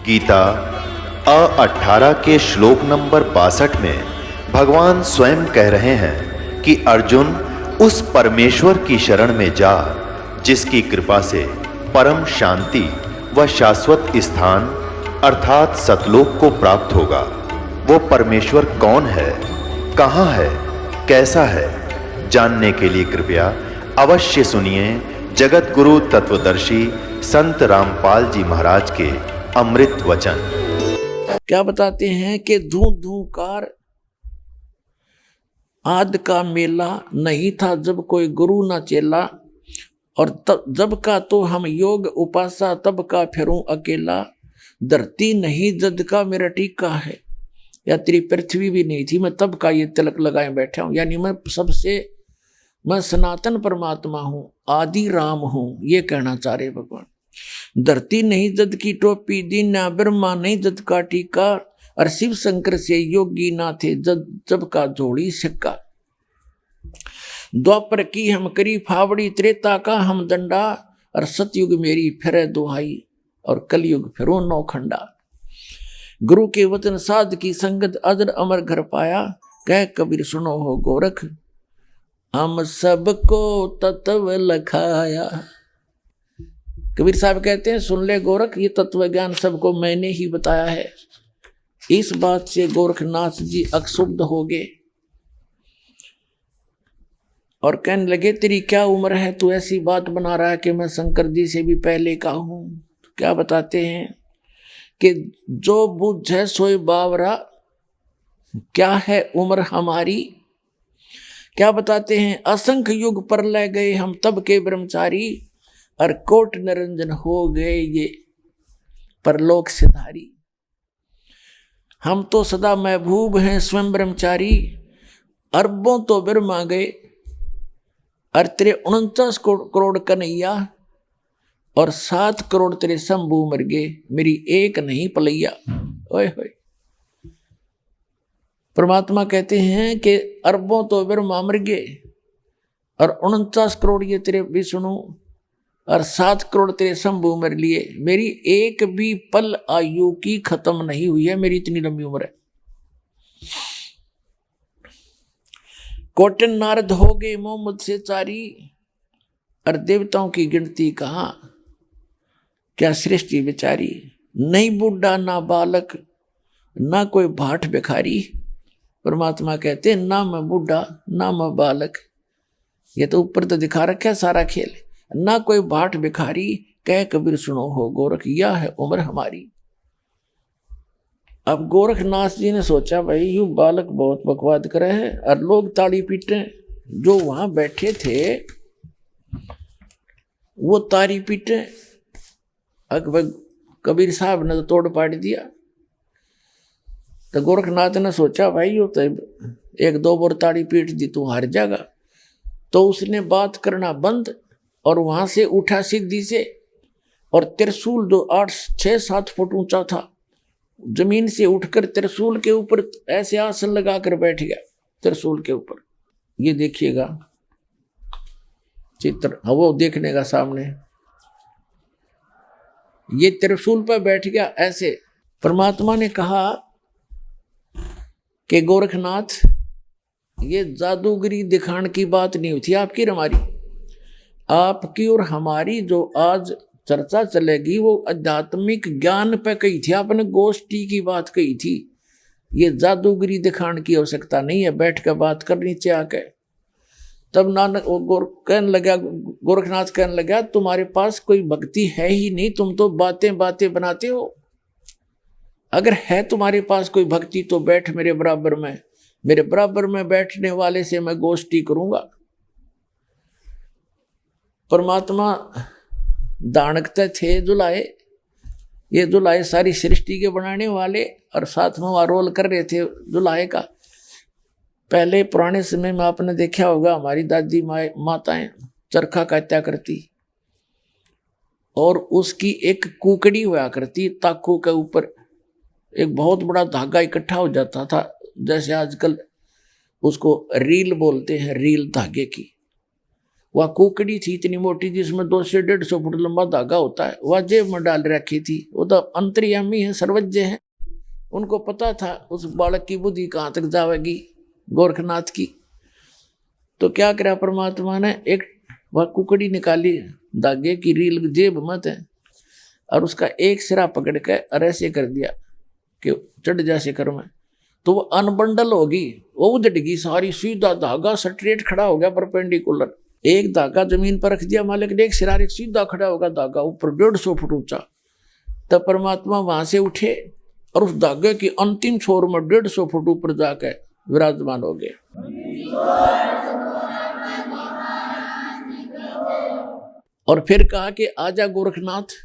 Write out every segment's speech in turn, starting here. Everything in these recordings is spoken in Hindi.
गीता 18 के श्लोक नंबर 62 में भगवान स्वयं कह रहे हैं कि अर्जुन उस परमेश्वर की शरण में जा जिसकी कृपा से परम शांति व शाश्वत स्थान अर्थात सतलोक को प्राप्त होगा। वो परमेश्वर कौन है, कहाँ है, कैसा है, जानने के लिए कृपया अवश्य सुनिए जगत गुरु तत्वदर्शी संत रामपाल जी महाराज के अमृत वचन। क्या बताते हैं कि धू धूकार आद का मेला नहीं था जब कोई गुरु ना चेला, और तब जब का तो हम योग उपासा तब का फिरूं अकेला। धरती नहीं जद का मेरा टीका है, या तेरी पृथ्वी भी नहीं थी मैं तब का ये तिलक लगाए बैठा हूं। यानी मैं सनातन परमात्मा हूं, आदि राम हूं, ये कहना चाह रहे भगवान। धरती नहीं जद की टोपी, दीना ब्रह्मा नहीं जद का टीका, और शिव शंकर से योगी ना थे जब का जोड़ी सिक्का। द्वापर की हम करी फावड़ी, त्रेता का हम दंडा, और सतयुग मेरी फिर दुहाई, और कलयुग फिरो नौखंडा। गुरु के वचन साध की संगत अजर अमर घर पाया, कह कबीर सुनो हो गोरख हम सबको तत्व लखाया। कबीर साहब कहते हैं सुन ले गोरख, ये तत्व ज्ञान सबको मैंने ही बताया है। इस बात से गोरखनाथ जी अक्षुब्ध हो गए और कहने लगे तेरी क्या उम्र है, तू ऐसी बात बना रहा है कि मैं शंकर जी से भी पहले का हूं। क्या बताते हैं कि जो बुझे सोए बावरा, क्या है उम्र हमारी। क्या बताते हैं असंख्य युग पर ले गए हम तब के ब्रह्मचारी, और कोट निरंजन हो गए ये परलोक सिधारी। हम तो सदा महबूब हैं स्वयं ब्रह्मचारी, अरबों तो ब्रह्मा गए, और तेरे 49 करोड़ कन्हैया, और 7 करोड़ तेरे शंभू मर गए, मेरी एक नहीं पलैया। ओए होए, परमात्मा कहते हैं कि अरबों तो ब्रह्मा मर गए, और 49 करोड़ ये तेरे विष्णु, और 7 करोड़ तेरे शंभू मर लिए, मेरी एक भी पल आयु की खत्म नहीं हुई है, मेरी इतनी लंबी उम्र है। कोटन नारद हो गए मोहम्मद से चारी, और देवताओं की गिनती कहाँ, क्या सृष्टि बेचारी। नहीं बूढ़ा ना बालक ना कोई भाट भिखारी, परमात्मा कहते हैं ना मैं बूढ़ा ना मैं बालक, ये तो ऊपर तो दिखा रखा है सारा खेल, ना कोई भाट भिखारी, कह कबीर सुनो हो गोरख यह है उम्र हमारी। अब गोरखनाथ जी ने सोचा भाई यूं बालक बहुत बकवाद करे है, और लोग ताड़ी पीटे, जो वहां बैठे थे वो ताड़ी पीटे। अकबर कबीर साहब ने तो तोड़ पाड़ दिया, तो गोरखनाथ ने सोचा भाई यो तो 1-2 बार ताड़ी पीट दी तू हार जाएगा। तो उसने बात करना बंद, और वहां से उठा सिद्धि से, और त्रिशूल जो 6-7 फुट ऊंचा था, जमीन से उठकर त्रिशूल के ऊपर ऐसे आसन लगाकर बैठ गया। त्रिशूल के ऊपर ये देखिएगा चित्र, वो देखने का सामने, ये त्रिशूल पर बैठ गया ऐसे। परमात्मा ने कहा कि गोरखनाथ ये जादूगरी दिखाने की बात नहीं हुई थी आपकी और हमारी, आपकी और हमारी जो आज चर्चा चलेगी वो आध्यात्मिक ज्ञान पे कही थी, आपने गोष्ठी की बात कही थी। ये जादूगरी दिखाने की आवश्यकता नहीं है, बैठ कर बात करनी चाहिए आके। तब नानक गोरखनाथ कहने लगा तुम्हारे पास कोई भक्ति है ही नहीं, तुम तो बातें बातें बनाते हो। अगर है तुम्हारे पास कोई भक्ति तो बैठ मेरे बराबर में, मेरे बराबर में बैठने वाले से मैं गोष्ठी करूंगा। परमात्मा दानकते थे जुलाए, ये जुलाए सारी सृष्टि के बनाने वाले, और साथ में वह रोल कर रहे थे जुलाए का। पहले पुराने समय में आपने देखा होगा हमारी दादी माताएं चरखा काटा करती, और उसकी एक कुकड़ी हुआ करती, ताकू के ऊपर एक बहुत बड़ा धागा इकट्ठा हो जाता था, जैसे आजकल उसको रील बोलते हैं, रील धागे की। वह कुकड़ी थी इतनी मोटी जिसमें 200 से 150 फुट लंबा धागा होता है, वह जेब में डाल रखी थी। वो तो अंतर्यामी है, सर्वज्ञ है, उनको पता था उस बालक की बुद्धि कहाँ तक जाएगी गोरखनाथ की। तो क्या करा परमात्मा ने, एक वह कुकड़ी निकाली धागे की रील जेब में थे, और उसका एक सिरा पकड़ के और ऐसे कर दिया कि चढ़ जा शिखर में। तो वो अनबंडल होगी, वो उजड़गी सारी, सीधा धागा स्ट्रेट खड़ा हो गया परपेंडिकुलर। एक धागा जमीन पर रख दिया मालिक ने, एक सिरा एक सीधा खड़ा होगा धागा ऊपर 150 फुट ऊंचा। तब परमात्मा वहां से उठे और उस धागे की अंतिम छोर में 150 फुट ऊपर जाकर विराजमान हो गए। और फिर कहा कि आजा गोरखनाथ,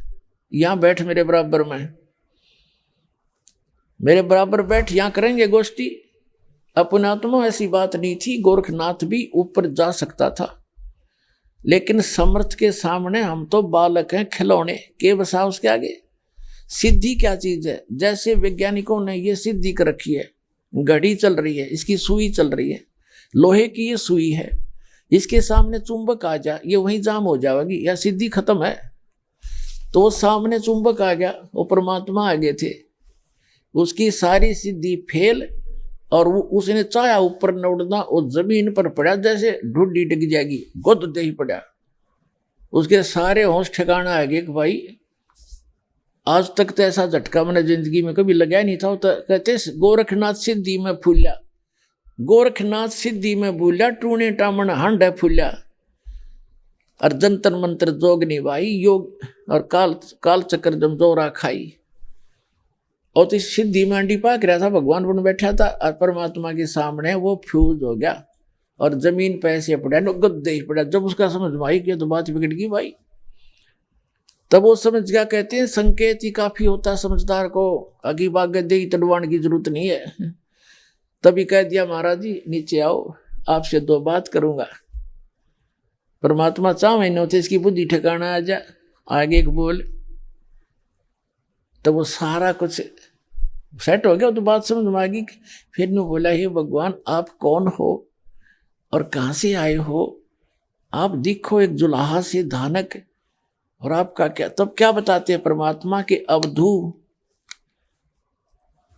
यहां बैठ मेरे बराबर में, मेरे बराबर बैठ, यहां करेंगे गोष्ठी। अपने आत्मा ऐसी बात नहीं थी, गोरखनाथ भी ऊपर जा सकता था, लेकिन समर्थ के सामने हम तो बालक हैं, खिलौने के बसा उसके आगे। सिद्धि क्या चीज है? जैसे वैज्ञानिकों ने ये सिद्धि कर रखी है, घड़ी चल रही है, इसकी सुई चल रही है, लोहे की ये सुई है, इसके सामने चुंबक आ जा, ये वहीं जाम हो जाएगी, या सिद्धि खत्म है। तो वो सामने चुंबक आ गया, वो परमात्मा आगे थे, उसकी सारी सिद्धि फेल, और वो उसने चाहा ऊपर न उड़ना, वो जमीन पर पड़ा, जैसे ढूंढी डिग जाएगी, गुद दे ही पड़ा। उसके सारे होश ठिकाना आ गए कि भाई आज तक तो ऐसा झटका मैंने जिंदगी में कभी लगाया नहीं था। तो कहते गोरखनाथ सिद्धि में फूल्या, गोरखनाथ सिद्धि में भूल्या, टूने टामन हंड है फूल्या। और जंतर मंत्र जोग निभाई, योग और काल चक्र जमजोरा खाई। और तो इस सिद्धि में अंडी पाक रहा था, भगवान बन बैठा था, और परमात्मा के सामने वो फ्यूज हो गया और जमीन पे ऐसे पड़ा, गद्दे ही पड़ा। जब उसका समझ में आई कि तो बात बिगड़ गई भाई, तब वो समझ गया। कहते हैं संकेत ही काफी होता है समझदार को, आगे बाग दे तड़वान की जरूरत नहीं है। तभी कह दिया महाराज जी नीचे आओ, आपसे 2 बात करूंगा। परमात्मा 4 महीने होते इसकी बुद्धि ठिकाना आ जा, आगे एक बोल, तो वो सारा कुछ सेट हो गया, तो बात समझ में आ गई। फिर ने बोला, हे भगवान आप कौन हो और कहाँ से आए हो? आप दिखो एक जुलाहा से धानक, और आपका क्या? तब क्या बताते हैं परमात्मा के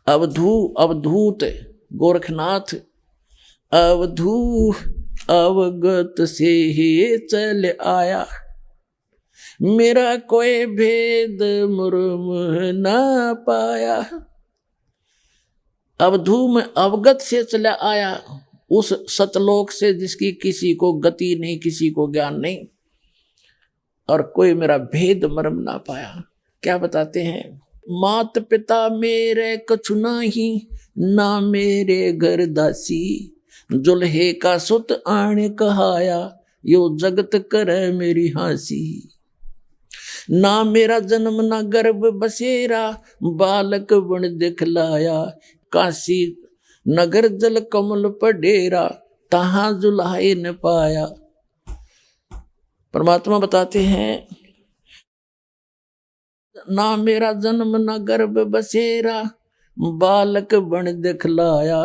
अवधूत गोरखनाथ, अवधू अवगत से ही चल आया, मेरा कोई भेद मुर्म ना पाया। अवधू में अवगत से चला आया, उस सतलोक से जिसकी किसी को गति नहीं, किसी को ज्ञान नहीं, और कोई मेरा भेद मर्म ना पाया। क्या बताते हैं? मात पिता मेरे कछु नाही, ना मेरे घर दासी, जुल्हे का सुत आने कहाया, यो जगत करे मेरी हासी। ना मेरा जन्म ना गर्भ बसेरा, बालक बन दिखलाया, काशी नगर जल कमल पर डेरा, तहां जुल्हाए न पाया। परमात्मा बताते हैं, ना मेरा जन्म ना गर्भ बसेरा, बालक बन दिखलाया,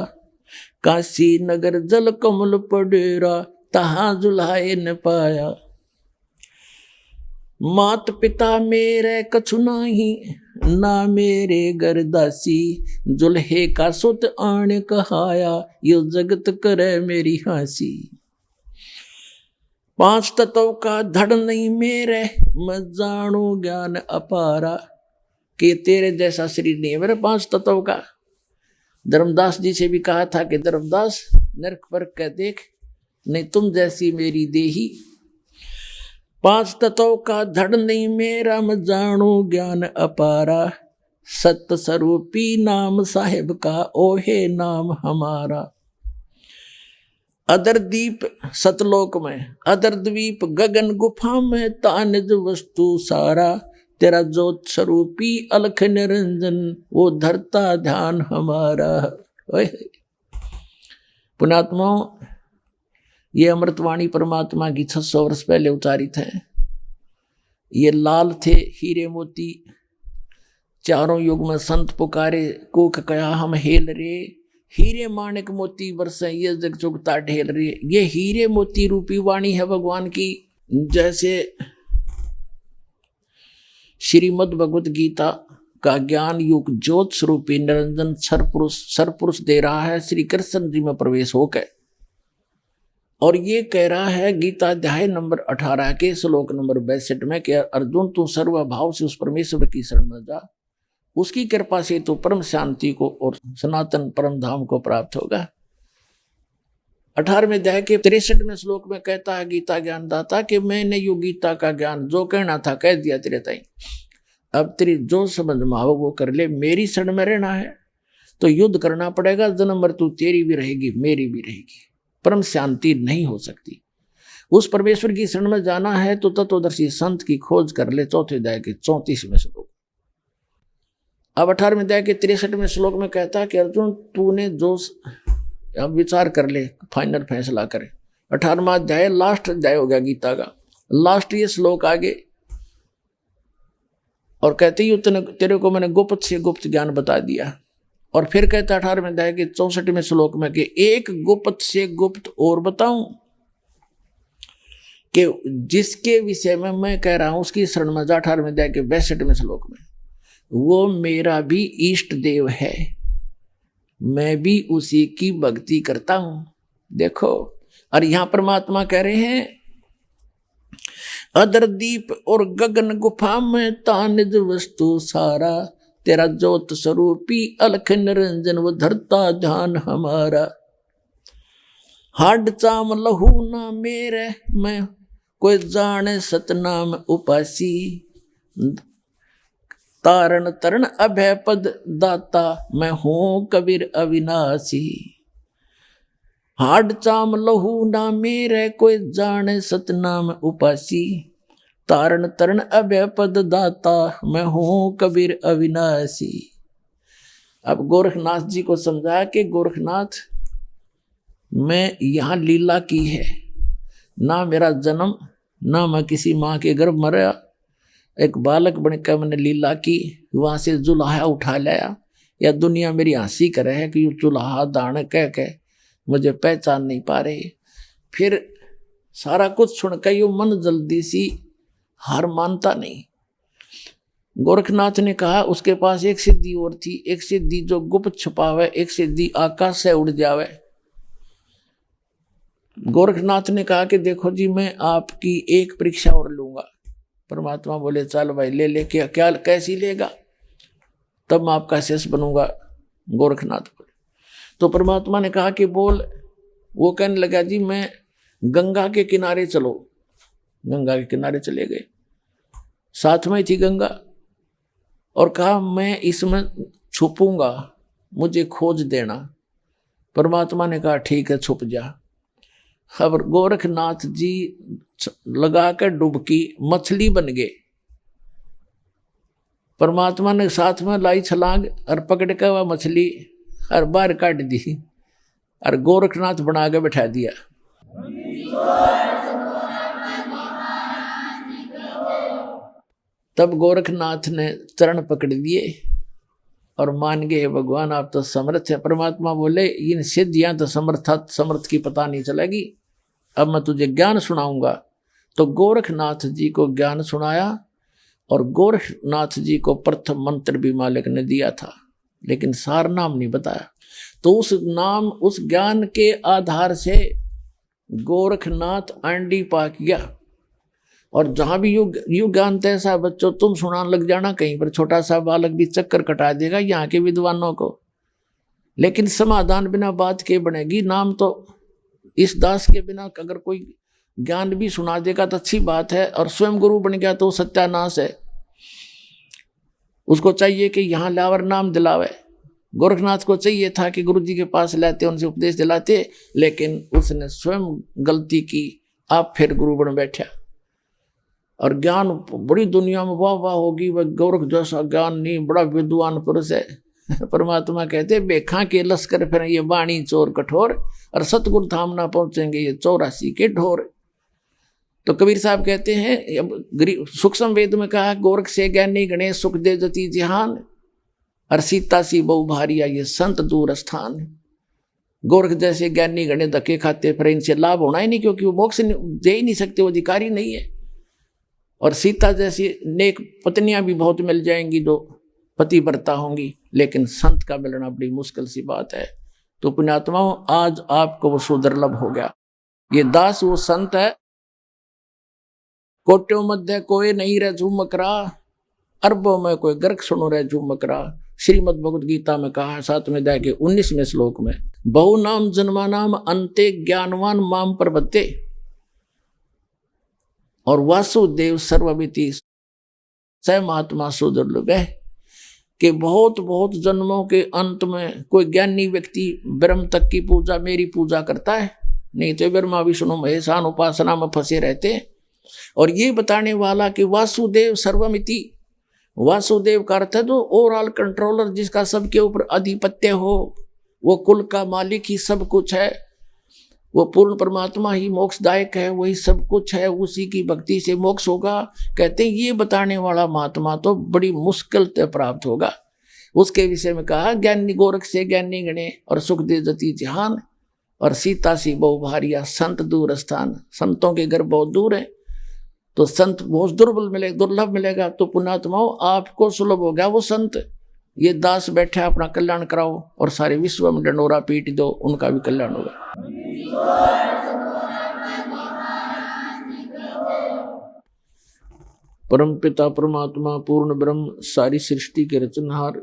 काशी नगर जल कमल पर डेरा, तहां जुल्हाए न पाया। मात पिता मेरे कछु नाही, ना मेरे घर दासी, जुल्हे का सुत आने कहाया, यो जगत करे मेरी हासी। 5 तत्व का धड़ नहीं मेरे, मैं जानू ज्ञान अपारा, कि तेरे जैसा शरीर नहीं है मेरे 5 तत्व का। धर्मदास जी से भी कहा था कि धर्मदास नरक पर कह देख, नहीं तुम जैसी मेरी देही। 5 तत्व का धड़ नहीं मेरा, मैं जानू ज्ञान अपारा, सत्य स्वरूपी नाम साहिब का, ओहे नाम हमारा। अदर दीप सतलोक में, अदर द्वीप गगन गुफा में, तानिज वस्तु सारा, तेरा ज्योत स्वरूपी अलख निरंजन, वो धरता ध्यान हमारा। पुण्यात्माओं, ये अमृतवाणी परमात्मा की 600 वर्ष पहले उच्चारित है। ये लाल थे हीरे मोती, चारों युग में संत पुकारे, कुख कया हम हेल रे, हीरे माणिक मोती बरसे ये जग चुगता ढेल रही है। ये हीरे मोती रूपी वाणी है भगवान की। जैसे श्रीमद् भगवत गीता का ज्ञान युग ज्योत स्वरूपी निरंजन सरपुरुष दे रहा है श्री कृष्ण जी में प्रवेश होकर। और ये कह रहा है गीता अध्याय नंबर 18 के श्लोक नंबर 62 में कि अर्जुन तू सर्वभाव से उस परमेश्वर की शरण में जा, उसकी कृपा से तो परम शांति को और सनातन परम धाम को प्राप्त होगा। 18वें अध्याय के 63वें श्लोक में कहता है गीता ज्ञानदाता कि मैंने यो गीता का ज्ञान जो कहना था कह दिया तेरे ताई, अब तेरी जो समझ में आओ वो कर ले। मेरी शरण में रहना है तो युद्ध करना पड़ेगा, जन्म मृत्यु तेरी भी रहेगी मेरी भी रहेगी, परम शांति नहीं हो सकती। उस परमेश्वर की शरण में जाना है तो तत्वदर्शी संत की खोज कर ले। चौथे अध्याय के 34वें श्लोक। अब 18वें अध्याय के 63वें श्लोक में कहता है कि अर्जुन तूने जो अब विचार कर ले, फाइनल फैसला करे। 18वां अध्याय लास्ट अध्याय हो गया गीता का, लास्ट ये श्लोक आगे। और कहते ही तेरे को मैंने गुप्त से गुप्त ज्ञान बता दिया। और फिर कहता 18वें अध्याय के 64वें श्लोक में कि एक गुप्त से गुप्त और बताऊं कि जिसके विषय में मैं कह रहा हूं उसकी शरण में जा। 18वें अध्याय के 62वें श्लोक में वो मेरा भी इष्ट देव है, मैं भी उसी की भक्ति करता हूं। देखो, और यहां परमात्मा कह रहे हैं अदर दीप और गगन गुफा में तानिज वस्तु सारा, तेरा ज्योत स्वरूपी अलख निरंजन वो धरता ध्यान हमारा। हाड चाम लहू ना मेरे मैं कोई जाने सतनाम उपासी, तारण तरण अभय पद दाता मैं हूं कबीर अविनाशी। हाड चाम लहू ना मेरे कोई जाने सतनाम उपासी, तारण तरण अभय पद दाता मैं हूं कबीर अविनाशी। अब गोरखनाथ जी को समझाया कि गोरखनाथ मैं यहाँ लीला की है, ना मेरा जन्म ना मैं किसी माँ के गर्भ में रहा, एक बालक बनकर मैंने लीला की, वहां से जुलाहा उठा लाया। या दुनिया मेरी हंसी करे है कि जुलाहा दान कह के मुझे पहचान नहीं पा रहे। फिर सारा कुछ सुनकर यो मन जल्दी सी हार मानता नहीं। गोरखनाथ ने कहा उसके पास एक सिद्धि और थी, एक सिद्धि जो गुप्त छुपावे, एक सिद्धि आकाश से उड़ जावे। गोरखनाथ ने कहा कि देखो जी मैं आपकी एक परीक्षा और लूंगा। परमात्मा बोले चल भाई ले ले। क्या कैसी लेगा? तब मैं आपका शेष बनूंगा। गोरखनाथ बोले तो परमात्मा ने कहा कि बोल। वो कहने लगा जी मैं गंगा के किनारे चलो। गंगा के किनारे चले गए, साथ में थी गंगा, और कहा मैं इसमें छुपूंगा, मुझे खोज देना। परमात्मा ने कहा ठीक है छुप जा। अब गोरखनाथ जी लगा कर डुबकी मछली बन गए। परमात्मा ने साथ में लाई छलांग और पकड़ कर वह मछली और बाहर काट दी और गोरखनाथ बना के बैठा दिया। तब गोरखनाथ ने चरण पकड़ लिए और मान गए भगवान आप तो समर्थ है। परमात्मा बोले इन सिद्धियां तो समर्थ की पता नहीं चलेगी, अब मैं तुझे ज्ञान सुनाऊंगा। तो गोरखनाथ जी को ज्ञान सुनाया और गोरखनाथ जी को प्रथम मंत्र भी मालिक ने दिया था, लेकिन सार नाम नहीं बताया। तो उस नाम उस ज्ञान के आधार से गोरखनाथ आंडी पा गया। और जहां भी यू ज्ञान तैसा बच्चों तुम सुनाने लग जाना, कहीं पर छोटा सा बालक भी चक्कर कटा देगा यहाँ के विद्वानों को, लेकिन समाधान बिना बात के बनेगी। नाम तो इस दास के बिना अगर कोई ज्ञान भी सुना देगा तो अच्छी बात है, और स्वयं गुरु बन गया तो सत्यानाश है। उसको चाहिए कि यहाँ लावर नाम दिलावे। गोरखनाथ को चाहिए था कि गुरु जी के पास लाते, उनसे उपदेश दिलाते, लेकिन उसने स्वयं गलती की, आप फिर गुरु बन बैठा। और ज्ञान बड़ी दुनिया में वाह वाह होगी, वह गोरख जैसा ज्ञान नहीं, बड़ा विद्वान पुरुष है। परमात्मा कहते बेखा के लश्कर फिर ये वाणी चोर कठोर, और सतगुरु धाम ना पहुंचेंगे ये 84 के ढोर। तो कबीर साहब कहते हैं सूक्ष्म वेद में कहा गोरख से ज्ञानी गणेश सुख दे जति जिहान, और सीता सी बहु भारिया ये संत दूर स्थान। गोरख जैसे ज्ञानी गणे धक्के खाते फिर इनसे लाभ होना ही नहीं, क्योंकि वो मोक्ष दे ही नहीं सकते, वो अधिकारी नहीं है। और सीता जैसी नेक पत्नियां भी बहुत मिल जाएंगी जो पतिव्रता होंगी, लेकिन संत का मिलना बड़ी मुश्किल सी बात है। तो पुण्यात्माओं, आज आपको वो सुदुर्लभ हो गया। ये दास वो संत है, कोट्यों मध्य कोई नहीं रह झूमकरा, अरबों में कोई गर्क सुनो रह झूमकरा। श्रीमद् भगवद गीता में कहा 7वें अध्याय के 19वें श्लोक में, बहु नाम जन्मा नाम अंते ज्ञानवान माम प्रपद्ये, और वासुदेव सर्वमिति स महात्मा सुदुर्लभ है। कि बहुत बहुत जन्मों के अंत में कोई ज्ञानी व्यक्ति ब्रह्म तक की पूजा, मेरी पूजा करता है, नहीं तो ब्रह्मा विष्णु महेशान उपासना में फंसे रहते हैं। और ये बताने वाला कि वासुदेव सर्वमिति, वासुदेव का अर्थ है जो ओवरऑल कंट्रोलर, जिसका सबके ऊपर आधिपत्य हो, वो कुल का मालिक ही सब कुछ है, वो पूर्ण परमात्मा ही मोक्षदायक है, वही सब कुछ है, उसी की भक्ति से मोक्ष होगा। कहते हैं ये बताने वाला महात्मा तो बड़ी मुश्किल से प्राप्त होगा। उसके विषय में कहा, ज्ञानी गोरख से ज्ञानी गणे, और सुख दे जति जहान, और सीता सी बहु भारिया संत दूर स्थान। संतों के घर बहुत दूर है, तो संत बहुत दुर्लभ मिलेगा। तो पुण्यात्माओं, आपको सुलभ हो गया वो संत। ये दास बैठे अपना कल्याण कराओ, और सारे विश्व में डंडोरा पीट दो, उनका भी कल्याण होगा। परम पिता परमात्मा पूर्ण ब्रह्म, सारी सृष्टि के रचनहार,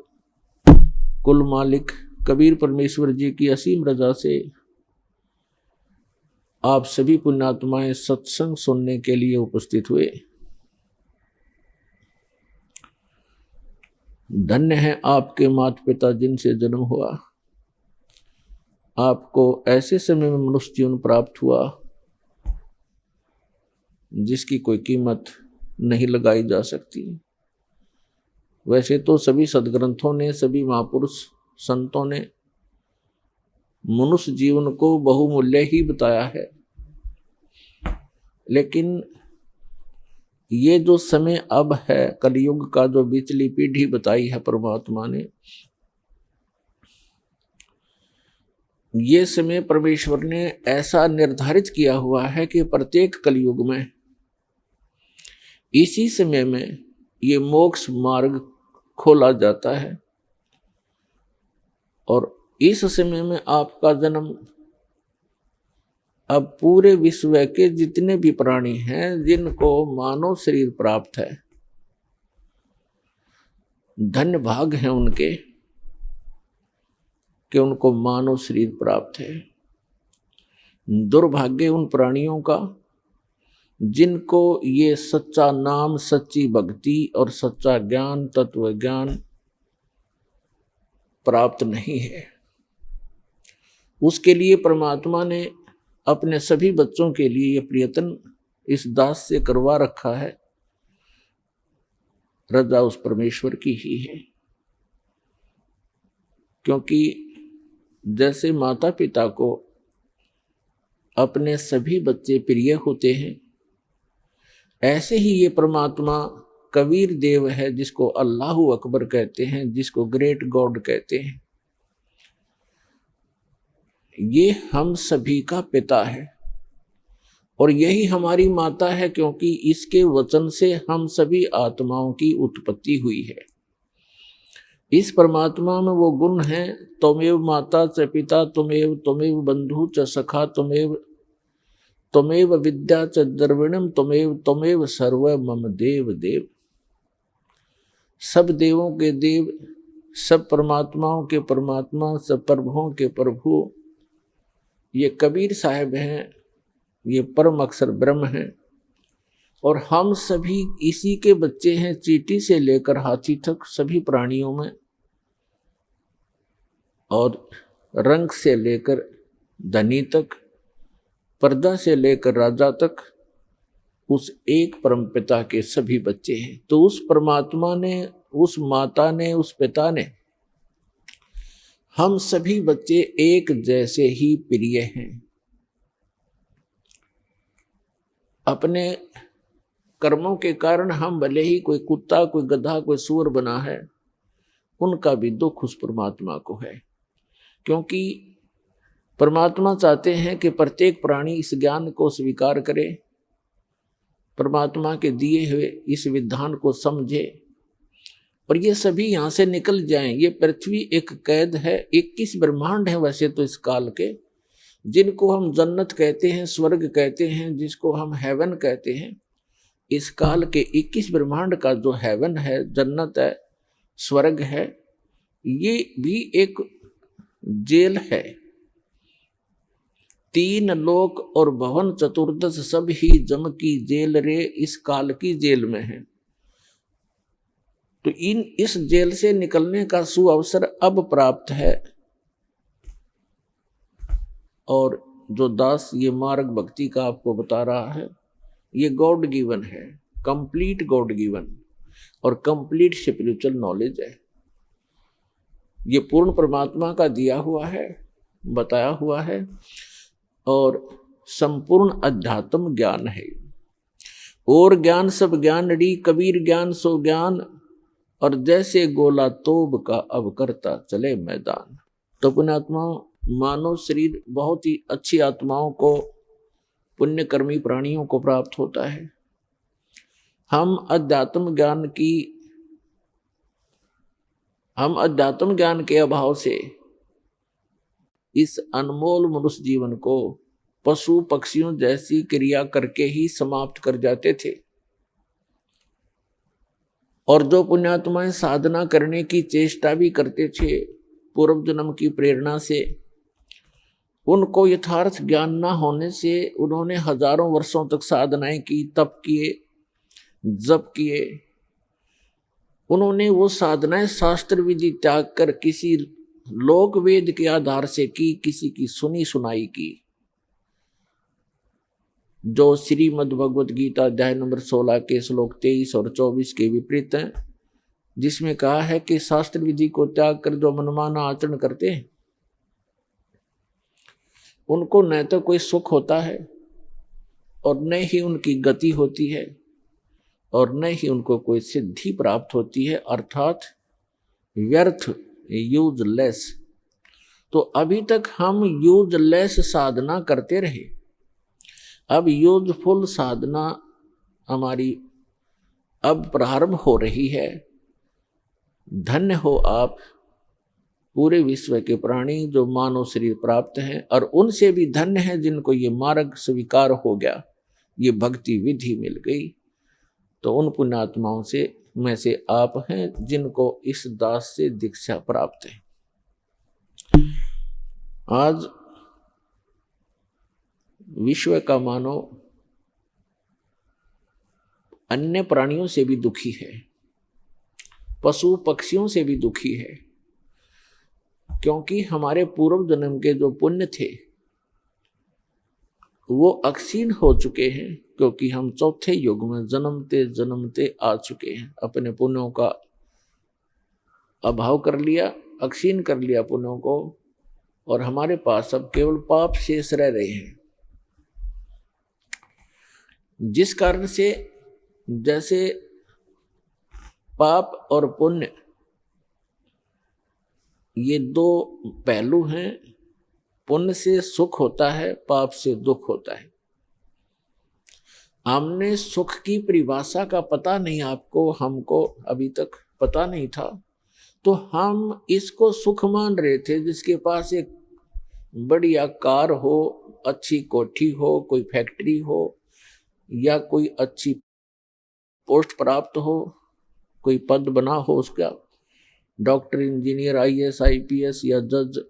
कुल मालिक कबीर परमेश्वर जी की असीम रजा से आप सभी पुण्यात्माएं सत्संग सुनने के लिए उपस्थित हुए। धन्य है आपके माता पिता जिनसे जन्म हुआ, आपको ऐसे समय में मनुष्य जीवन प्राप्त हुआ जिसकी कोई कीमत नहीं लगाई जा सकती। वैसे तो सभी सद्ग्रंथों ने, सभी महापुरुष संतों ने मनुष्य जीवन को बहुमूल्य ही बताया है, लेकिन ये जो समय अब है, कलयुग का जो बिचली पीढ़ी बताई है परमात्मा ने, ये समय परमेश्वर ने ऐसा निर्धारित किया हुआ है कि प्रत्येक कलयुग में इसी समय में ये मोक्ष मार्ग खोला जाता है। और इस समय में आपका जन्म अब पूरे विश्व के जितने भी प्राणी हैं जिनको मानव शरीर प्राप्त है, धन्य भाग हैं उनके कि उनको मानव शरीर प्राप्त है। दुर्भाग्य उन प्राणियों का जिनको ये सच्चा नाम, सच्ची भक्ति और सच्चा ज्ञान, तत्व ज्ञान प्राप्त नहीं है। उसके लिए परमात्मा ने अपने सभी बच्चों के लिए ये प्रयत्न इस दास से करवा रखा है। रजा उस परमेश्वर की ही है, क्योंकि जैसे माता पिता को अपने सभी बच्चे प्रिय होते हैं, ऐसे ही ये परमात्मा कबीर देव है, जिसको अल्लाहु अकबर कहते हैं, जिसको ग्रेट गॉड कहते हैं। ये हम सभी का पिता है और यही हमारी माता है, क्योंकि इसके वचन से हम सभी आत्माओं की उत्पत्ति हुई है। इस परमात्मा में वो गुण हैं, त्वमेव माता च पिता त्वमेव, त्वमेव बंधु च सखा त्वमेव, त्वमेव विद्या च द्रविणम त्वमेव, त्वमेव सर्व मम देव देव। सब देवों के देव, सब परमात्माओं के परमात्मा, सब प्रभुओं के प्रभु ये कबीर साहब हैं, ये परम अक्षर ब्रह्म हैं। और हम सभी इसी के बच्चे हैं। चींटी से लेकर हाथी तक सभी प्राणियों में, और रंग से लेकर धनी तक, पर्दा से लेकर राजा तक, उस एक परम पिता के सभी बच्चे हैं। तो उस परमात्मा ने, उस माता ने, उस पिता ने हम सभी बच्चे एक जैसे ही प्रिय हैं। अपने कर्मों के कारण हम भले ही कोई कुत्ता, कोई गधा, कोई सूअर बना है, उनका भी दुख उस परमात्मा को है, क्योंकि परमात्मा चाहते हैं कि प्रत्येक प्राणी इस ज्ञान को स्वीकार करे, परमात्मा के दिए हुए इस विधान को समझे और ये सभी यहाँ से निकल जाएं। ये पृथ्वी एक कैद है, 21 ब्रह्मांड है वैसे तो इस काल के, जिनको हम जन्नत कहते हैं, स्वर्ग कहते हैं, जिसको हम हेवन कहते हैं। इस काल के 21 ब्रह्मांड का जो हेवन है, जन्नत है, स्वर्ग है, ये भी एक जेल है। 3 लोक और भवन चतुर्दश सब ही जम की जेल रे, इस काल की जेल में है। तो इस जेल से निकलने का सुअवसर अब प्राप्त है। और जो दास ये मार्ग भक्ति का आपको बता रहा है, ये गॉड गिवन है, कंप्लीट गॉड गिवन और कंप्लीट स्पिरिचुअल नॉलेज है। ये पूर्ण परमात्मा का दिया हुआ है, बताया हुआ है और संपूर्ण अध्यात्म ज्ञान है। और ज्ञान सब ज्ञान डी, कबीर ज्ञान सो ज्ञान, और जैसे गोला तोब का अब करता चले मैदान। तो पुण्यात्माओं, मानव शरीर बहुत ही अच्छी आत्माओं को, पुण्यकर्मी प्राणियों को प्राप्त होता है। हम अध्यात्म ज्ञान के अभाव से इस अनमोल मनुष्य जीवन को पशु पक्षियों जैसी क्रिया करके ही समाप्त कर जाते थे। और जो पुण्यात्माएं साधना करने की चेष्टा भी करते थे पूर्व जन्म की प्रेरणा से, उनको यथार्थ ज्ञान न होने से उन्होंने हजारों वर्षों तक साधनाएं की, तप किए, जप किए। उन्होंने वो साधनाएं शास्त्र विधि त्याग कर किसी लोक वेद के आधार से की, किसी की सुनी सुनाई की, जो श्रीमद् भगवत गीता अध्याय नंबर 16 के श्लोक 23 और 24 के विपरीत हैं, जिसमें कहा है कि शास्त्र विधि को त्याग कर जो मनमाना आचरण करते हैं, उनको न तो कोई सुख होता है और न ही उनकी गति होती है और न ही उनको कोई सिद्धि प्राप्त होती है, अर्थात व्यर्थ, यूजलेस। तो अभी तक हम यूजलेस साधना करते रहे, अब यूजफुल साधना हमारी अब प्रारंभ हो रही है। धन्य हो आप पूरे विश्व के प्राणी जो मानव शरीर प्राप्त हैं, और उनसे भी धन्य है जिनको ये मार्ग स्वीकार हो गया, ये भक्ति विधि मिल गई। तो उन पुण्यात्माओं में से आप हैं जिनको इस दास से दीक्षा प्राप्त है। आज विश्व का मानव अन्य प्राणियों से भी दुखी है, पशु पक्षियों से भी दुखी है, क्योंकि हमारे पूर्व जन्म के जो पुण्य थे वो अक्षीण हो चुके हैं, क्योंकि हम चौथे युग में जन्मते जन्मते आ चुके हैं। अपने पुण्यों का अभाव कर लिया, अक्षीण कर लिया पुण्यों को, और हमारे पास अब केवल पाप शेष रह रहे हैं। जिस कारण से जैसे पाप और पुण्य ये 2 पहलू हैं, पुण्य से सुख होता है, पाप से दुख होता है। हमने सुख की परिभाषा का पता नहीं आपको, हमको अभी तक पता नहीं था, तो हम इसको सुख मान रहे थे। जिसके पास एक बढ़िया कार हो, अच्छी कोठी हो, कोई फैक्ट्री हो, या कोई अच्छी पोस्ट प्राप्त हो, कोई पद बना हो उसका, डॉक्टर, इंजीनियर, आईएएस, आईपीएस या जज,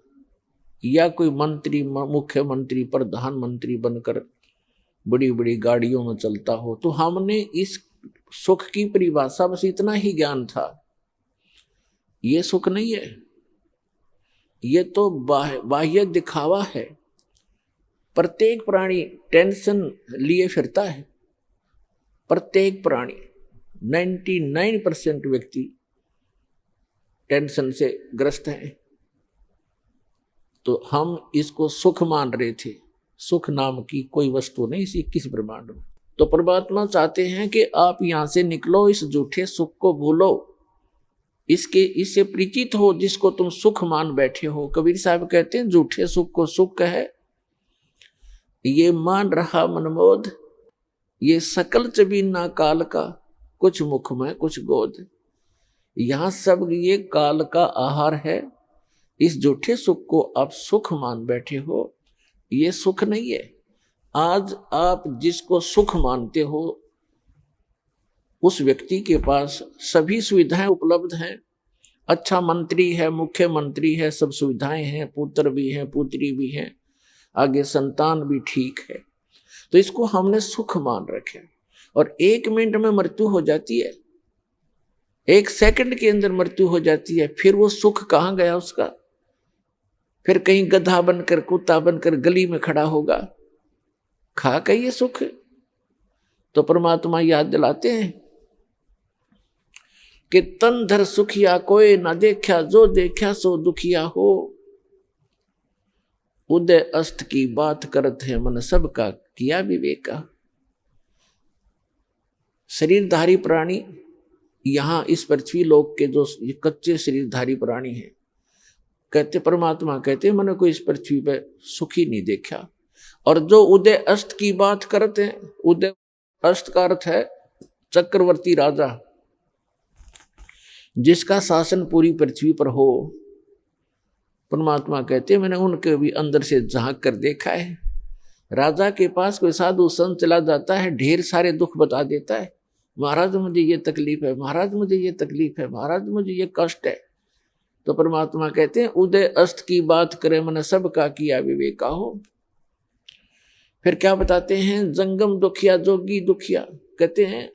या कोई मंत्री, मुख्यमंत्री, प्रधानमंत्री बनकर बड़ी बड़ी गाड़ियों में चलता हो, तो हमने इस सुख की परिभाषा बस इतना ही ज्ञान था। ये सुख नहीं है, ये तो बाह्य दिखावा है। प्रत्येक प्राणी टेंशन लिए फिरता है, प्रत्येक प्राणी, 99% व्यक्ति टेंशन से ग्रस्त हैं। तो हम इसको सुख मान रहे थे। सुख नाम की कोई वस्तु नहीं इस 21 ब्रह्मांड में। तो परमात्मा चाहते हैं कि आप यहां से निकलो, इस झूठे सुख को भूलो, इससे परिचित हो जिसको तुम सुख मान बैठे हो। कबीर साहब कहते हैं झूठे सुख को सुख है, ये मान रहा मनमोद, ये सकल चबीना काल का, कुछ मुख में कुछ गोद। यहां सब ये काल का आहार है। इस झूठे सुख को आप सुख मान बैठे हो, ये सुख नहीं है। आज आप जिसको सुख मानते हो उस व्यक्ति के पास सभी सुविधाएं उपलब्ध हैं। अच्छा मंत्री है, मुख्यमंत्री है, सब सुविधाएं हैं, पुत्र भी हैं, पुत्री भी हैं, आगे संतान भी ठीक है। तो इसको हमने सुख मान रखे और 1 मिनट में मृत्यु हो जाती है, 1 सेकंड के अंदर मृत्यु हो जाती है। फिर वो सुख कहाँ गया उसका? फिर कहीं गधा बनकर, कुत्ता बनकर गली में खड़ा होगा, खा के ये सुख। तो परमात्मा याद दिलाते हैं कि तन धर सुखिया कोई ना देखा, जो देखा सो दुखिया हो। उदय अस्त की बात करत है मन सबका, किया विवेका। शरीरधारी प्राणी यहां इस पृथ्वी लोक के जो कच्चे शरीरधारी प्राणी हैं, कहते परमात्मा कहते मैंने कोई इस पृथ्वी पे सुखी नहीं देखा। और जो उदय अस्त की बात करते हैं, उदय अस्त का अर्थ है चक्रवर्ती राजा, जिसका शासन पूरी पृथ्वी पर हो। परमात्मा कहते हैं मैंने उनके भी अंदर से झांक कर देखा है। राजा के पास कोई साधु संत चला जाता है, ढेर सारे दुख बता देता है, महाराज मुझे ये तकलीफ है, महाराज मुझे ये तकलीफ है, महाराज मुझे ये कष्ट है। तो परमात्मा कहते हैं उदय अस्त की बात करे मन सबका, किया विवेका हो। फिर क्या बताते हैं? जंगम दुखिया जोगी दुखिया, कहते हैं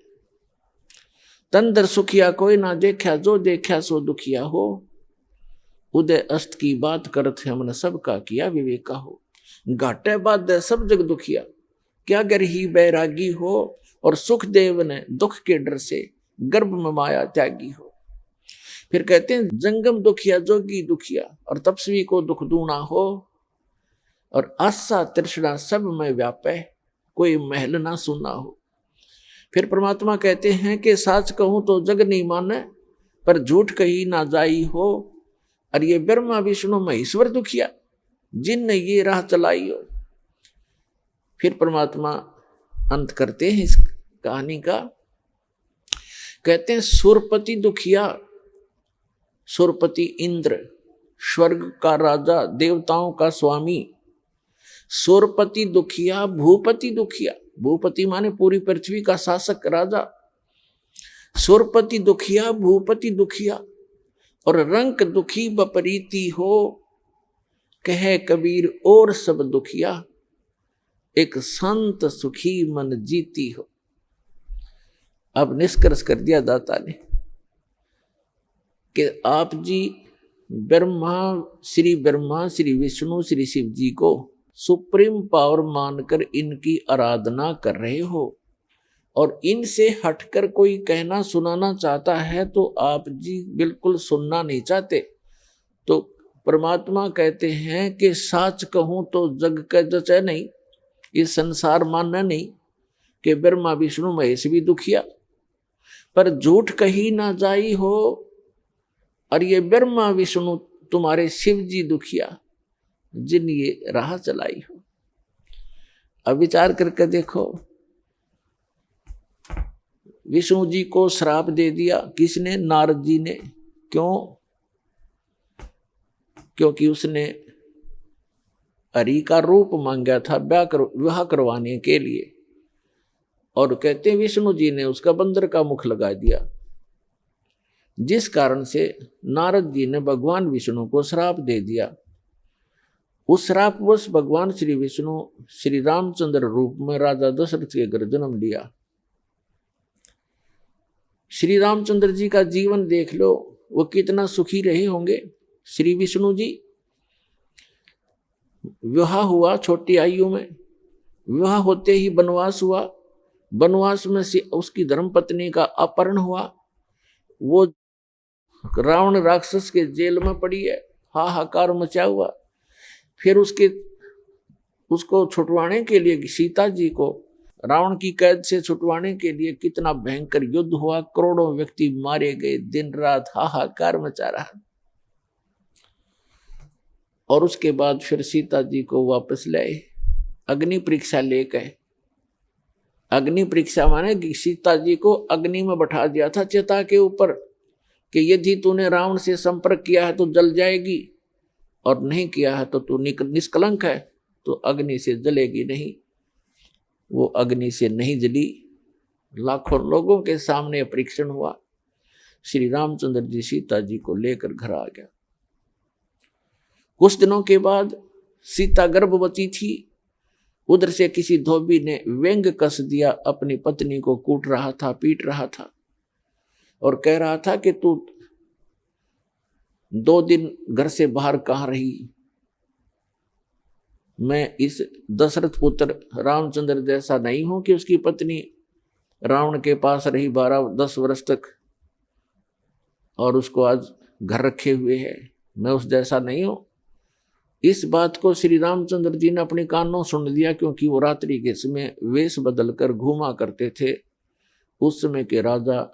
तंदर सुखिया कोई ना देखा, जो देखा सो दुखिया हो। उदय अस्त की बात करत है मन सबका, किया विवेका हो। घाटे बाद सब जग दुखिया, क्या गरही बैरागी हो। और सुखदेव ने दुख के डर से गर्भ में माया त्यागी हो। फिर कहते हैं जंगम दुखिया जोगी दुखिया, और तपस्वी को दुख दूना हो। और आशा तृष्णा सब में व्यापे, कोई महल ना सुना हो। फिर परमात्मा कहते हैं कि साच कहूं तो जग नहीं माने, पर झूठ कही ना जाई हो। और ये ब्रह्मा विष्णु महेश्वर दुखिया, जिनने ये राह चलाई हो। फिर परमात्मा अंत करते हैं इस कहानी का, कहते हैं सुरपति दुखिया। सुरपति इंद्र, स्वर्ग का राजा, देवताओं का स्वामी। सुरपति दुखिया, भूपति दुखिया। भूपति माने पूरी पृथ्वी का शासक राजा। सुरपति दुखिया, भूपति दुखिया। और रंक दुखी बपरीती हो, कहे कबीर और सब दुखिया। एक संत सुखी मन जीती हो। अब निष्कर्ष कर दिया दाता ने कि आप जी ब्रह्मा, श्री विष्णु, श्री शिव जी को सुप्रीम पावर मानकर इनकी आराधना कर रहे हो, और इनसे हटकर कोई कहना सुनाना चाहता है तो आप जी बिल्कुल सुनना नहीं चाहते। तो परमात्मा कहते हैं कि साच कहूं तो जग का जचे नहीं, इस संसार मानना नहीं कि ब्रह्मा विष्णु महेश भी दुखिया, पर झूठ कही ना जाई हो। और ये ब्रह्मा विष्णु तुम्हारे शिव जी दुखिया, जिन ये राह चलाई हो। अब विचार करके देखो, विष्णु जी को श्राप दे दिया किसने? नारद जी ने। क्यों? क्योंकि उसने हरि का रूप मांगा था विवाह करवाने के लिए, और कहते हैं विष्णु जी ने उसका बंदर का मुख लगा दिया, जिस कारण से नारद जी ने भगवान विष्णु को श्राप दे दिया। उस श्रापवश भगवान श्री विष्णु श्री रामचंद्र रूप में राजा दशरथ के घर जन्म लिया। श्री रामचंद्र जी का जीवन देख लो, वो कितना सुखी रहे होंगे। श्री विष्णु जी विवाह हुआ छोटी आयु में, विवाह होते ही वनवास हुआ, वनवास में से उसकी धर्मपत्नी का अपहरण हुआ, वो रावण राक्षस के जेल में पड़ी है, हाहाकार मचा हुआ। फिर उसको छुटवाने के लिए सीता जी को रावण की कैद से छुटवाने के लिए कितना भयंकर युद्ध हुआ, करोड़ों व्यक्ति मारे गए, दिन रात हाहाकार मचा रहा। और उसके बाद फिर सीता जी को वापस लाए, अग्नि परीक्षा ले गए। अग्नि परीक्षा माने कि सीता जी को अग्नि में बैठा दिया था चिता के ऊपर कि यदि तूने रावण से संपर्क किया है तो जल जाएगी, और नहीं किया है तो तू निष्कलंक है, तो अग्नि से जलेगी नहीं। वो अग्नि से नहीं जली। लाखों लोगों के सामने परीक्षण हुआ। श्री रामचंद्र जी सीता जी को लेकर घर आ गया। कुछ दिनों के बाद सीता गर्भवती थी। उधर से किसी धोबी ने व्यंग कस दिया, अपनी पत्नी को कूट रहा था, पीट रहा था और कह रहा था कि तू 2 दिन घर से बाहर कहाँ रही? मैं इस दशरथ पुत्र रामचंद्र जैसा नहीं हूं कि उसकी पत्नी रावण के पास रही 12-10 वर्ष तक और उसको आज घर रखे हुए है। मैं उस जैसा नहीं हूं। इस बात को श्री रामचंद्र जी ने अपने कानों सुन लिया, क्योंकि वो रात्रि के समय वेश बदलकर घूमा करते थे। उस समय के राजा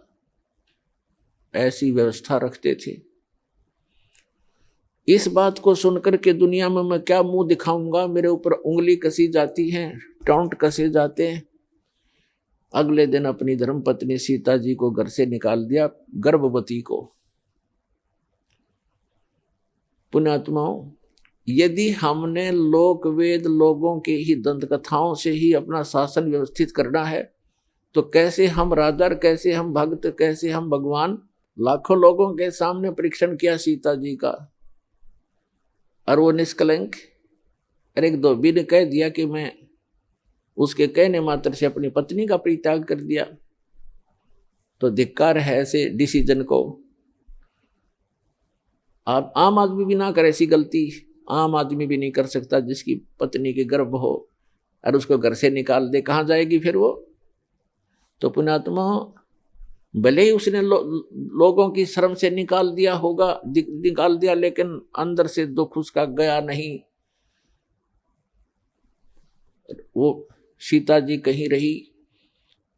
ऐसी व्यवस्था रखते थे। इस बात को सुनकर के दुनिया में मैं क्या मुंह दिखाऊंगा, मेरे ऊपर उंगली कसी जाती है, टॉन्ट कसे जाते हैं। अगले दिन अपनी धर्मपत्नी सीता जी को घर से निकाल दिया, गर्भवती को। पुण्यात्माओं, यदि हमने लोक वेद लोगों के ही दंत कथाओं से ही अपना शासन व्यवस्थित करना है तो कैसे हम राजा, कैसे हम भक्त, कैसे हम भगवान। लाखों लोगों के सामने परीक्षण किया सीता जी का और वो निष्कलंक। और एक धोबी ने कह दिया कि मैं उसके कहने मात्र से अपनी पत्नी का परित्याग कर दिया, तो धिक्कार है ऐसे डिसीजन को। आप आम आदमी भी ना करे ऐसी गलती, आम आदमी भी नहीं कर सकता। जिसकी पत्नी के गर्भ हो और उसको घर से निकाल दे, कहाँ जाएगी फिर वो? तो पुण्यात्मा, भले ही उसने लोगों की शर्म से निकाल दिया होगा, निकाल दिया, लेकिन अंदर से दुख उसका गया नहीं। वो सीता जी कहीं रही,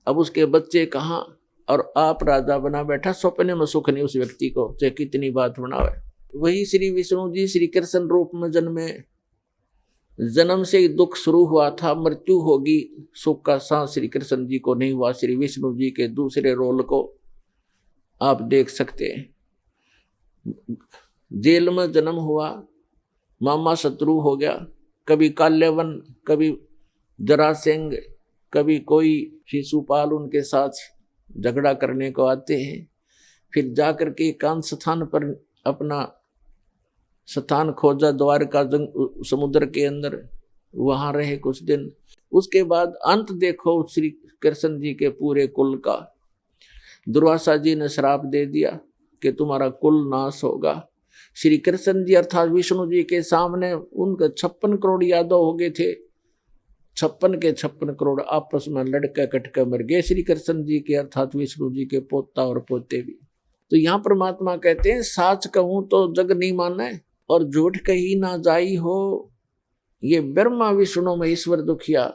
अब उसके बच्चे कहाँ, और आप राजा बना बैठा। सपने में सुख नहीं उस व्यक्ति को, चाहे कितनी बात बनावे। वही श्री विष्णु जी श्री कृष्ण रूप में जन्मे। जन्म से ही दुख शुरू हुआ था, मृत्यु होगी, सुख का सांस श्री कृष्ण जी को नहीं हुआ। श्री विष्णु जी के दूसरे रोल को आप देख सकते हैं। जेल में जन्म हुआ, मामा शत्रु हो गया, कभी काल्यवन, कभी जरासेंग, कभी कोई शिशुपाल उनके साथ झगड़ा करने को आते हैं। फिर जाकर के एकांत स्थान पर अपना स्थान खोजा, द्वारका समुद्र के अंदर, वहां रहे कुछ दिन। उसके बाद अंत देखो श्री कृष्ण जी के पूरे कुल का। दुर्वासा जी ने श्राप दे दिया कि तुम्हारा कुल नाश होगा। श्री कृष्ण जी अर्थात विष्णु जी के सामने उनके 56 करोड़ यादव हो गए थे। 56 के 56 करोड़ आपस में लड़के कटके मर गए। श्री कृष्ण जी के अर्थात विष्णु जी के पोता और पोते भी। तो यहाँ परमात्मा कहते हैं, साच कहूं तो जग नहीं माने और झूठ कही ना जाई हो। ये ब्रह्मा विष्णु महेश्वर दुखिया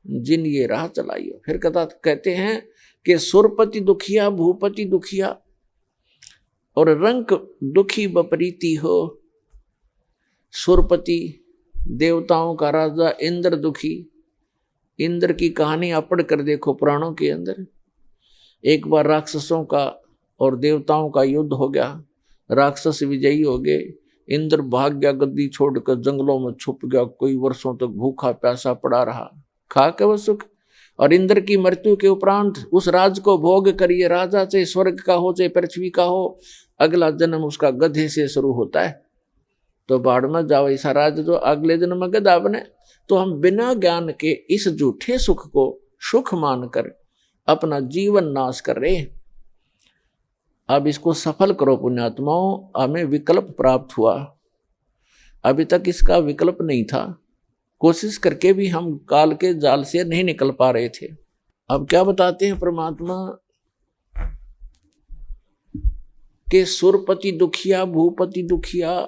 जिन ये राह चलाई हो। फिर कहते हैं कि सुरपति दुखिया, भूपति दुखिया और रंक दुखी बपरीती हो। सुरपति देवताओं का राजा, इंद्र दुखी। इंद्र की कहानी आप पढ़ कर देखो पुराणों के अंदर। एक बार राक्षसों का और देवताओं का युद्ध हो गया, राक्षस विजयी हो गए। इंद्र भाग गया, गद्दी छोड़कर जंगलों में छुप गया, कोई वर्षों तक भूखा प्यासा पड़ा रहा, खा के वह सुख। और इंद्र की मृत्यु के उपरांत उस राज को भोग करिए, राजा चाहे स्वर्ग का हो चाहे पृथ्वी का हो, अगला जन्म उसका गधे से शुरू होता है। तो बाढ़ में जाओ ऐसा राज जो अगले जन्म में गधा बने। तो हम बिना ज्ञान के इस झूठे सुख को सुख मानकर अपना जीवन नाश कर रहे हैं। अब इसको सफल करो पुण्यात्माओं। हमें विकल्प प्राप्त हुआ, अभी तक इसका विकल्प नहीं था। कोशिश करके भी हम काल के जाल से नहीं निकल पा रहे थे। अब क्या बताते हैं परमात्मा के सुरपति दुखिया, भूपति दुखिया,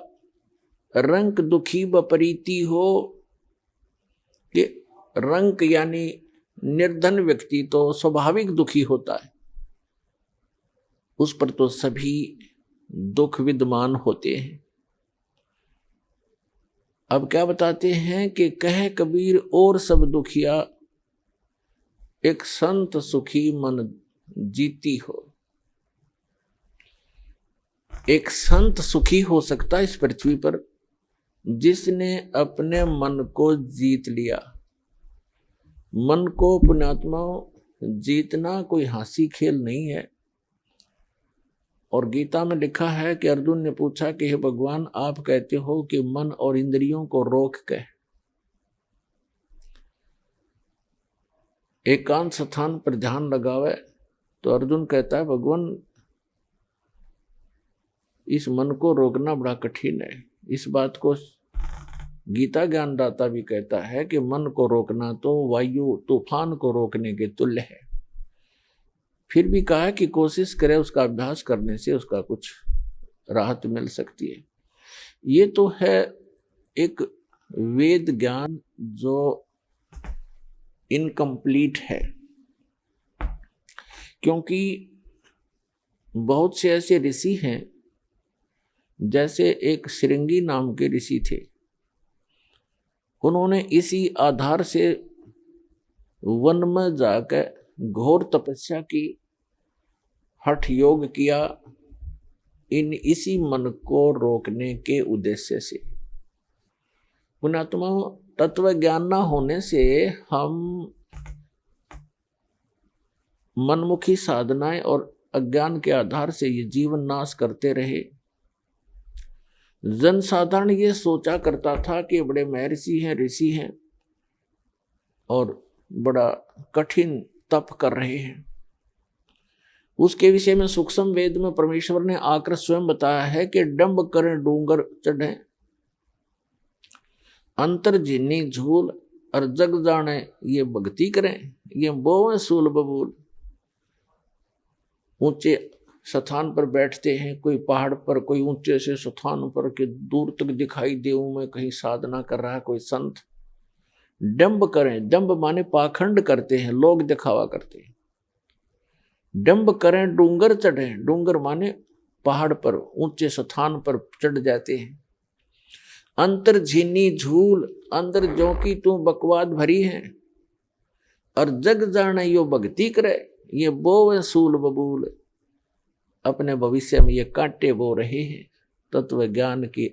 रंक दुखी बपरीती हो। कि रंक यानी निर्धन व्यक्ति तो स्वाभाविक दुखी होता है, उस पर तो सभी दुख विद्यमान होते हैं। अब क्या बताते हैं कि कहे कबीर और सब दुखिया, एक संत सुखी मन जीती हो। एक संत सुखी हो सकता है इस पृथ्वी पर जिसने अपने मन को जीत लिया। मन को पुण्यात्मा जीतना कोई हंसी खेल नहीं है। और गीता में लिखा है कि अर्जुन ने पूछा कि हे भगवान, आप कहते हो कि मन और इंद्रियों को रोक के एकांत स्थान पर ध्यान लगावे, तो अर्जुन कहता है भगवान इस मन को रोकना बड़ा कठिन है। इस बात को गीता ज्ञानदाता भी कहता है कि मन को रोकना तो वायु तूफान को रोकने के तुल्य है। फिर भी कहा कि कोशिश करे, उसका अभ्यास करने से उसका कुछ राहत मिल सकती है। ये तो है एक वेद ज्ञान जो इनकम्प्लीट है, क्योंकि बहुत से ऐसे ऋषि हैं, जैसे एक श्रृंगी नाम के ऋषि थे। उन्होंने इसी आधार से वन में जाकर घोर तपस्या की, हठ योग किया, इसी मन को रोकने के उद्देश्य से। पुण्यात्मा, तत्व ज्ञान न होने से हम मनमुखी साधनाएं और अज्ञान के आधार से ये जीवन नाश करते रहे। जनसाधारण ये सोचा करता था कि बड़े महर्षि हैं, ऋषि हैं और बड़ा कठिन तप कर रहे हैं। उसके विषय में सूक्ष्म वेद में परमेश्वर ने आकर स्वयं बताया है कि डंब करें डूंगर चढ़े, अंतर जिन्नी झूल और जग जाने ये भक्ति करें, ये बोवें सूल बबूल। ऊंचे स्थान पर बैठते हैं, कोई पहाड़ पर, कोई ऊंचे से स्थान पर के दूर तक दिखाई देऊं मैं कहीं साधना कर रहा है कोई संत। डंब करें, डंब माने पाखंड करते हैं, लोग दिखावा करते हैं। डंब करें डूंगर चढ़े, डूंगर माने पहाड़ पर ऊंचे स्थान पर चढ़ जाते हैं। अंतर झीनी झूल, अंदर जो की तू बकवाद भरी है, और जग जाने यो भक्ति करे, ये बोवे सूल बबूल। अपने भविष्य में ये कांटे बो रहे हैं तत्व ज्ञान के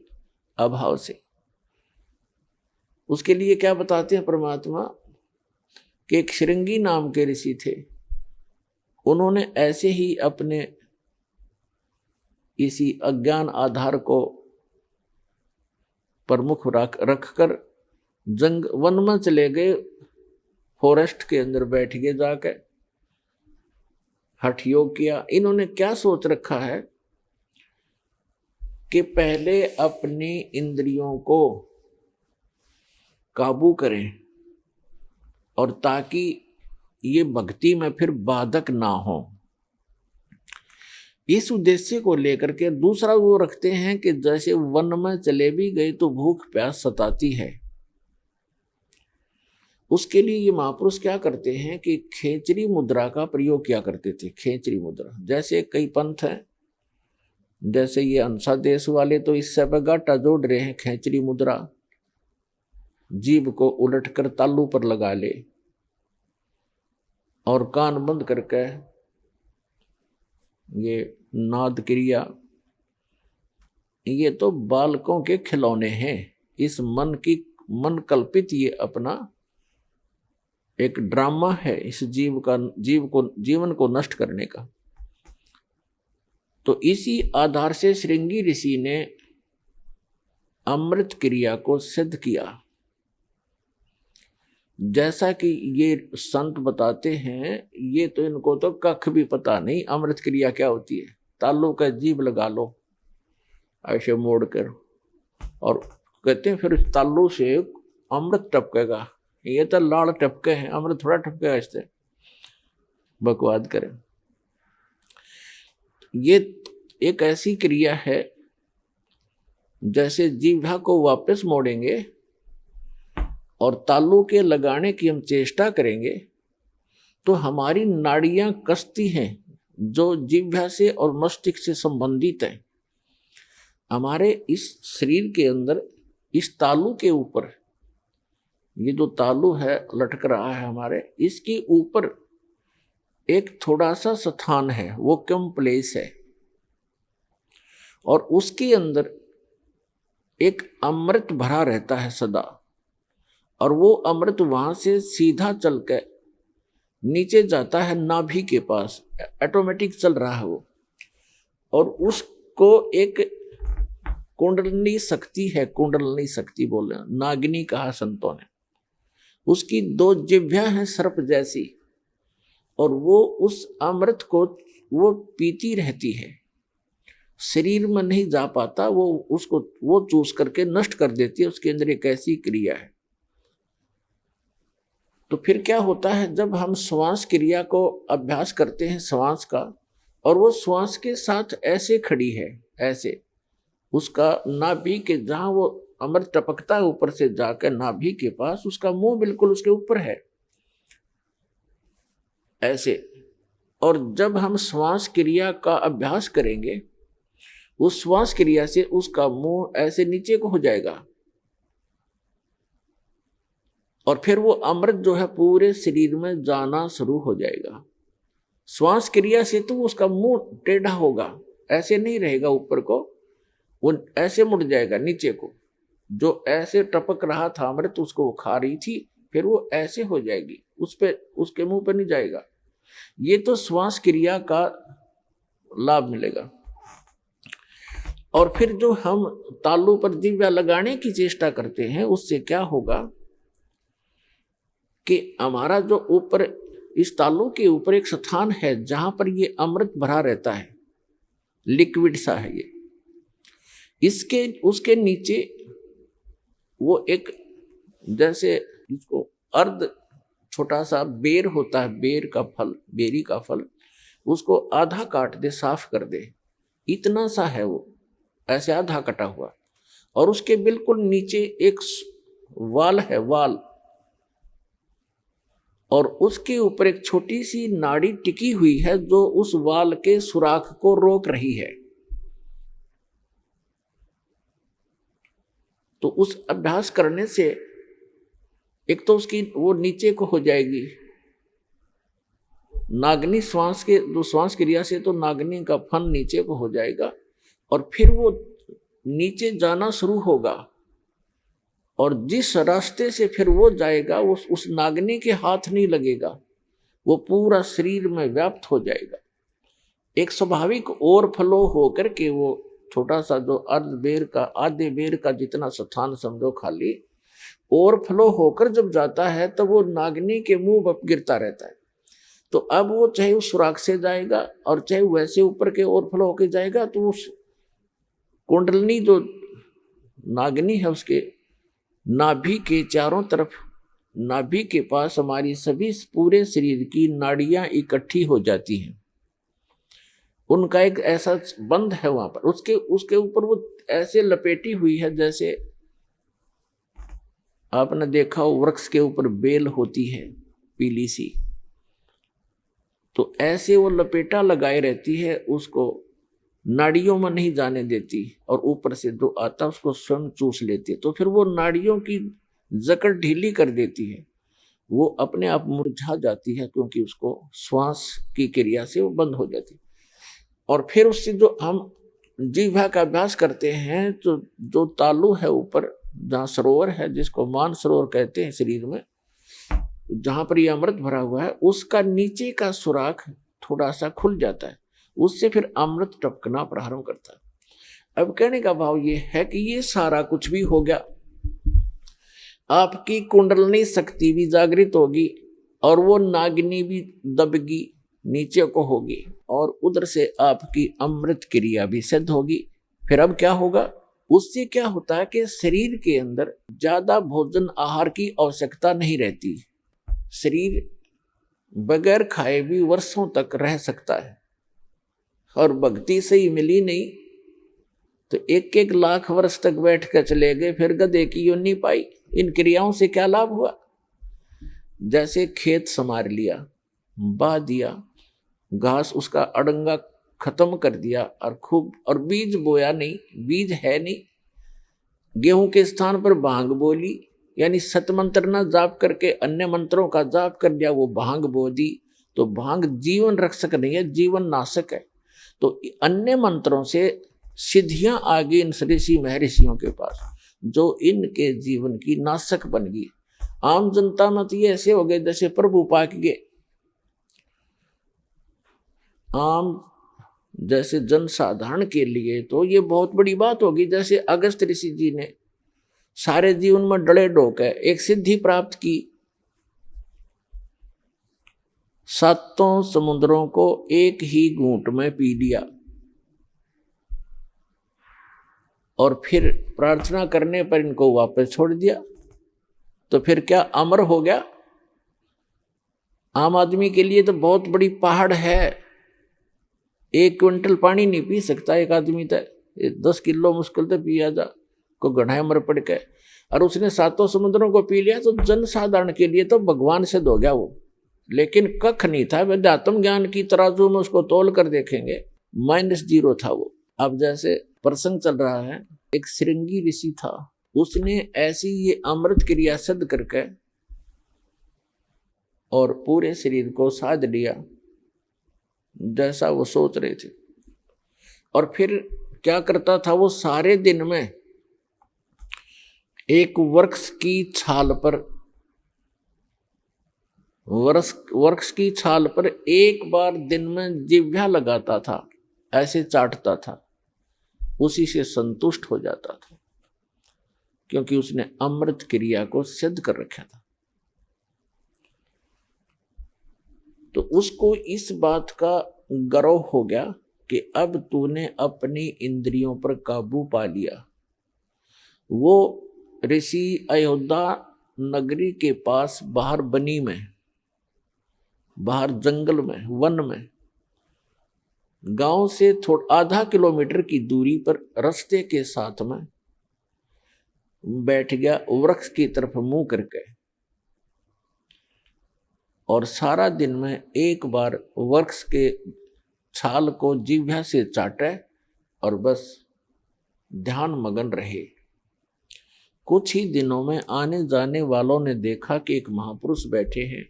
अभाव से। उसके लिए क्या बताते हैं परमात्मा कि एक श्रृंगी नाम के ऋषि थे। उन्होंने ऐसे ही अपने इसी अज्ञान आधार को प्रमुख रखकर वन में चले गए, फॉरेस्ट के अंदर बैठ गए जाकर, हठ योग किया। इन्होंने क्या सोच रखा है कि पहले अपनी इंद्रियों को काबू करें, और ताकि ये भक्ति में फिर बाधक ना हो। इस उद्देश्य को लेकर के दूसरा वो रखते हैं कि जैसे वन में चले भी गए तो भूख प्यास सताती है। उसके लिए ये महापुरुष क्या करते हैं कि खेचरी मुद्रा का प्रयोग किया करते थे। खेचरी मुद्रा, जैसे कई पंथ हैं, जैसे ये अंसा देश वाले तो इससे गाटा जोड़ रहे हैं। खेचरी मुद्रा, जीभ को उलट कर तालू पर लगा ले और कान बंद करके ये नाद क्रिया, ये तो बालकों के खिलौने हैं। इस मन कल्पित ये अपना एक ड्रामा है इस जीवन को नष्ट करने का। तो इसी आधार से श्रृंगी ऋषि ने अमृत क्रिया को सिद्ध किया। जैसा कि ये संत बताते हैं, ये तो इनको तो कख भी पता नहीं अमृत क्रिया क्या होती है। तालू का जीभ लगा लो ऐसे मोड़ कर, और कहते हैं फिर तालू से अमृत टपकेगा। ये तो लाड़ टपके हैं, अमृत थोड़ा टपकेगा इससे। बकवाद करें। ये एक ऐसी क्रिया है जैसे जीभा को वापस मोड़ेंगे और तालू के लगाने की हम चेष्टा करेंगे तो हमारी नाड़ियां कसती हैं जो जिह्वा से और मस्तिष्क से संबंधित है। हमारे इस शरीर के अंदर इस तालू के ऊपर, ये जो तालू है लटक रहा है हमारे, इसके ऊपर एक थोड़ा सा स्थान है, वो कम प्लेस है, और उसके अंदर एक अमृत भरा रहता है सदा, और वो अमृत वहां से सीधा चल के नीचे जाता है नाभि के पास, ऑटोमेटिक चल रहा है वो, और उसको एक कुंडलनी शक्ति है, कुंडलनी शक्ति बोल रहे हैं, नागिनी कहा संतों ने। उसकी 2 जिह्वा हैं सर्प जैसी, और वो उस अमृत को वो पीती रहती है, शरीर में नहीं जा पाता, वो उसको वो चूस करके नष्ट कर देती है। उसके अंदर एक ऐसी क्रिया है। तो फिर क्या होता है, जब हम श्वास क्रिया को अभ्यास करते हैं श्वास का, और वो श्वास के साथ ऐसे खड़ी है, ऐसे उसका नाभि के जहां वो अमृत टपकता है ऊपर से जाकर नाभि के पास, उसका मुंह बिल्कुल उसके ऊपर है ऐसे। और जब हम श्वास क्रिया का अभ्यास करेंगे, उस श्वास क्रिया से उसका मुंह ऐसे नीचे को हो जाएगा, और फिर वो अमृत जो है पूरे शरीर में जाना शुरू हो जाएगा। श्वास क्रिया से तो उसका मुंह टेढ़ा होगा, ऐसे नहीं रहेगा ऊपर को, वो ऐसे मुड़ जाएगा नीचे को। जो ऐसे टपक रहा था अमृत, उसको वो खा रही थी, फिर वो ऐसे हो जाएगी, उस पे उसके मुंह पे नहीं जाएगा। ये तो श्वास क्रिया का लाभ मिलेगा। और फिर जो हम तालू पर जिह्वा लगाने की चेष्टा करते हैं, उससे क्या होगा कि हमारा जो ऊपर इस तालू के ऊपर एक स्थान है जहां पर ये अमृत भरा रहता है, लिक्विड सा है ये, इसके उसके नीचे वो एक जैसे इसको अर्ध छोटा सा बेर होता है, बेर का फल, बेरी का फल, उसको आधा काट दे, साफ कर दे, इतना सा है वो, ऐसे आधा कटा हुआ, और उसके बिल्कुल नीचे एक वाल है, वाल, और उसके ऊपर एक छोटी सी नाड़ी टिकी हुई है जो उस वाल के सुराख को रोक रही है। तो उस अभ्यास करने से एक तो उसकी वो नीचे को हो जाएगी, नागनी श्वास के जो श्वास क्रिया से तो नागनी का फन नीचे को हो जाएगा, और फिर वो नीचे जाना शुरू होगा, और जिस रास्ते से फिर वो जाएगा उस नागनी के हाथ नहीं लगेगा, वो पूरा शरीर में व्याप्त हो जाएगा। एक स्वाभाविक ओवरफ्लो होकर के वो छोटा सा जो अर्ध बेर का, आधे बेर का जितना स्थान समझो खाली, ओवरफ्लो होकर जब जाता है तो वो नागनी के मुंह पर गिरता रहता है। तो अब वो चाहे उस सुराख से जाएगा और चाहे वैसे ऊपर के ओवरफ्लो होकर जाएगा, तो उस कुंडलनी जो नागनी है उसके नाभि के चारों तरफ, नाभि के पास हमारी सभी पूरे शरीर की नाड़ियां इकट्ठी हो जाती हैं। उनका एक ऐसा बंध है वहां पर, उसके ऊपर वो ऐसे लपेटी हुई है जैसे आपने देखा हो वृक्ष के ऊपर बेल होती है पीली सी, तो ऐसे वो लपेटा लगाए रहती है, उसको नाड़ियों में नहीं जाने देती, और ऊपर से जो आता उसको स्वयं चूस लेती है। तो फिर वो नाड़ियों की जकड़ ढीली कर देती है, वो अपने आप मुरझा जाती है, क्योंकि उसको श्वास की क्रिया से वो बंद हो जाती है। और फिर उससे जो हम जिह्वा का अभ्यास करते हैं, तो जो तालु है ऊपर जहाँ सरोवर है, जिसको मान सरोवर कहते हैं शरीर में, जहां पर ये अमृत भरा हुआ है, उसका नीचे का सुराख थोड़ा सा खुल जाता है, उससे फिर अमृत टपकना प्रारंभ करता है। अब कहने का भाव ये है कि ये सारा कुछ भी हो गया, आपकी कुंडलनी शक्ति भी जागृत होगी, और वो नागिनी भी दबगी नीचे को होगी, और उधर से आपकी अमृत क्रिया भी सिद्ध होगी। फिर अब क्या होगा, उससे क्या होता है कि शरीर के अंदर ज्यादा भोजन आहार की आवश्यकता नहीं रहती, शरीर बगैर खाए भी वर्षों तक रह सकता है। और भक्ति से ही मिली नहीं तो 1-1 लाख वर्ष तक बैठ कर चले गए, फिर गधे की योनि पाई। इन क्रियाओं से क्या लाभ हुआ? जैसे खेत संवार लिया, बहा दिया, घास उसका अड़ंगा खत्म कर दिया और खूब, और बीज बोया नहीं, बीज है नहीं, गेहूं के स्थान पर भांग बोली, यानी सत मंत्र ना जाप करके अन्य मंत्रों का जाप कर दिया, वो भांग बो दी। तो भांग जीवन रक्षक नहीं है, जीवन नाशक है। तो अन्य मंत्रों से सिद्धियां आ गई इन ऋषि महर्षियों के पास, जो इनके जीवन की नाशक बन गई। आम जनता में तो ये ऐसे हो गए जैसे प्रभु पाक के आम, जैसे जनसाधारण के लिए तो ये बहुत बड़ी बात होगी। जैसे अगस्त ऋषि जी ने सारे जीवन में डले डोक है एक सिद्धि प्राप्त की, सातों समुद्रों को एक ही घूंट में पी लिया, और फिर प्रार्थना करने पर इनको वापस छोड़ दिया। तो फिर क्या अमर हो गया? आम आदमी के लिए तो बहुत बड़ी पहाड़ है, 1 क्विंटल पानी नहीं पी सकता एक आदमी, तो 10 किलो मुश्किल से पिया जा को गढ़ाई मर पड़ के, और उसने सातों समुद्रों को पी लिया। तो जनसाधारण के लिए तो भगवान सिद्ध हो गया वो, लेकिन कख नहीं था। वेदात्म ज्ञान की तराजू में उसको तोल कर देखेंगे -0 था वो। अब जैसे प्रसंग चल रहा है, एक श्रृंगी ऋषि था, उसने ऐसी ये अमृत क्रिया सिद्ध करके और पूरे शरीर को साध लिया जैसा वो सोच रहे थे। और फिर क्या करता था वो, सारे दिन में एक वृक्ष की छाल पर, वृक्ष की छाल पर एक बार दिन में जिह्वा लगाता था, ऐसे चाटता था, उसी से संतुष्ट हो जाता था, क्योंकि उसने अमृत क्रिया को सिद्ध कर रखा था। तो उसको इस बात का गर्व हो गया कि अब तूने अपनी इंद्रियों पर काबू पा लिया। वो ऋषि अयोध्या नगरी के पास बाहर बनी में, बाहर जंगल में, वन में, गांव से आधा किलोमीटर की दूरी पर रास्ते के साथ में बैठ गया, वृक्ष की तरफ मुंह करके, और सारा दिन में एक बार वृक्ष के छाल को जिह्वा से चाटे और बस ध्यान मगन रहे। कुछ ही दिनों में आने जाने वालों ने देखा कि एक महापुरुष बैठे हैं,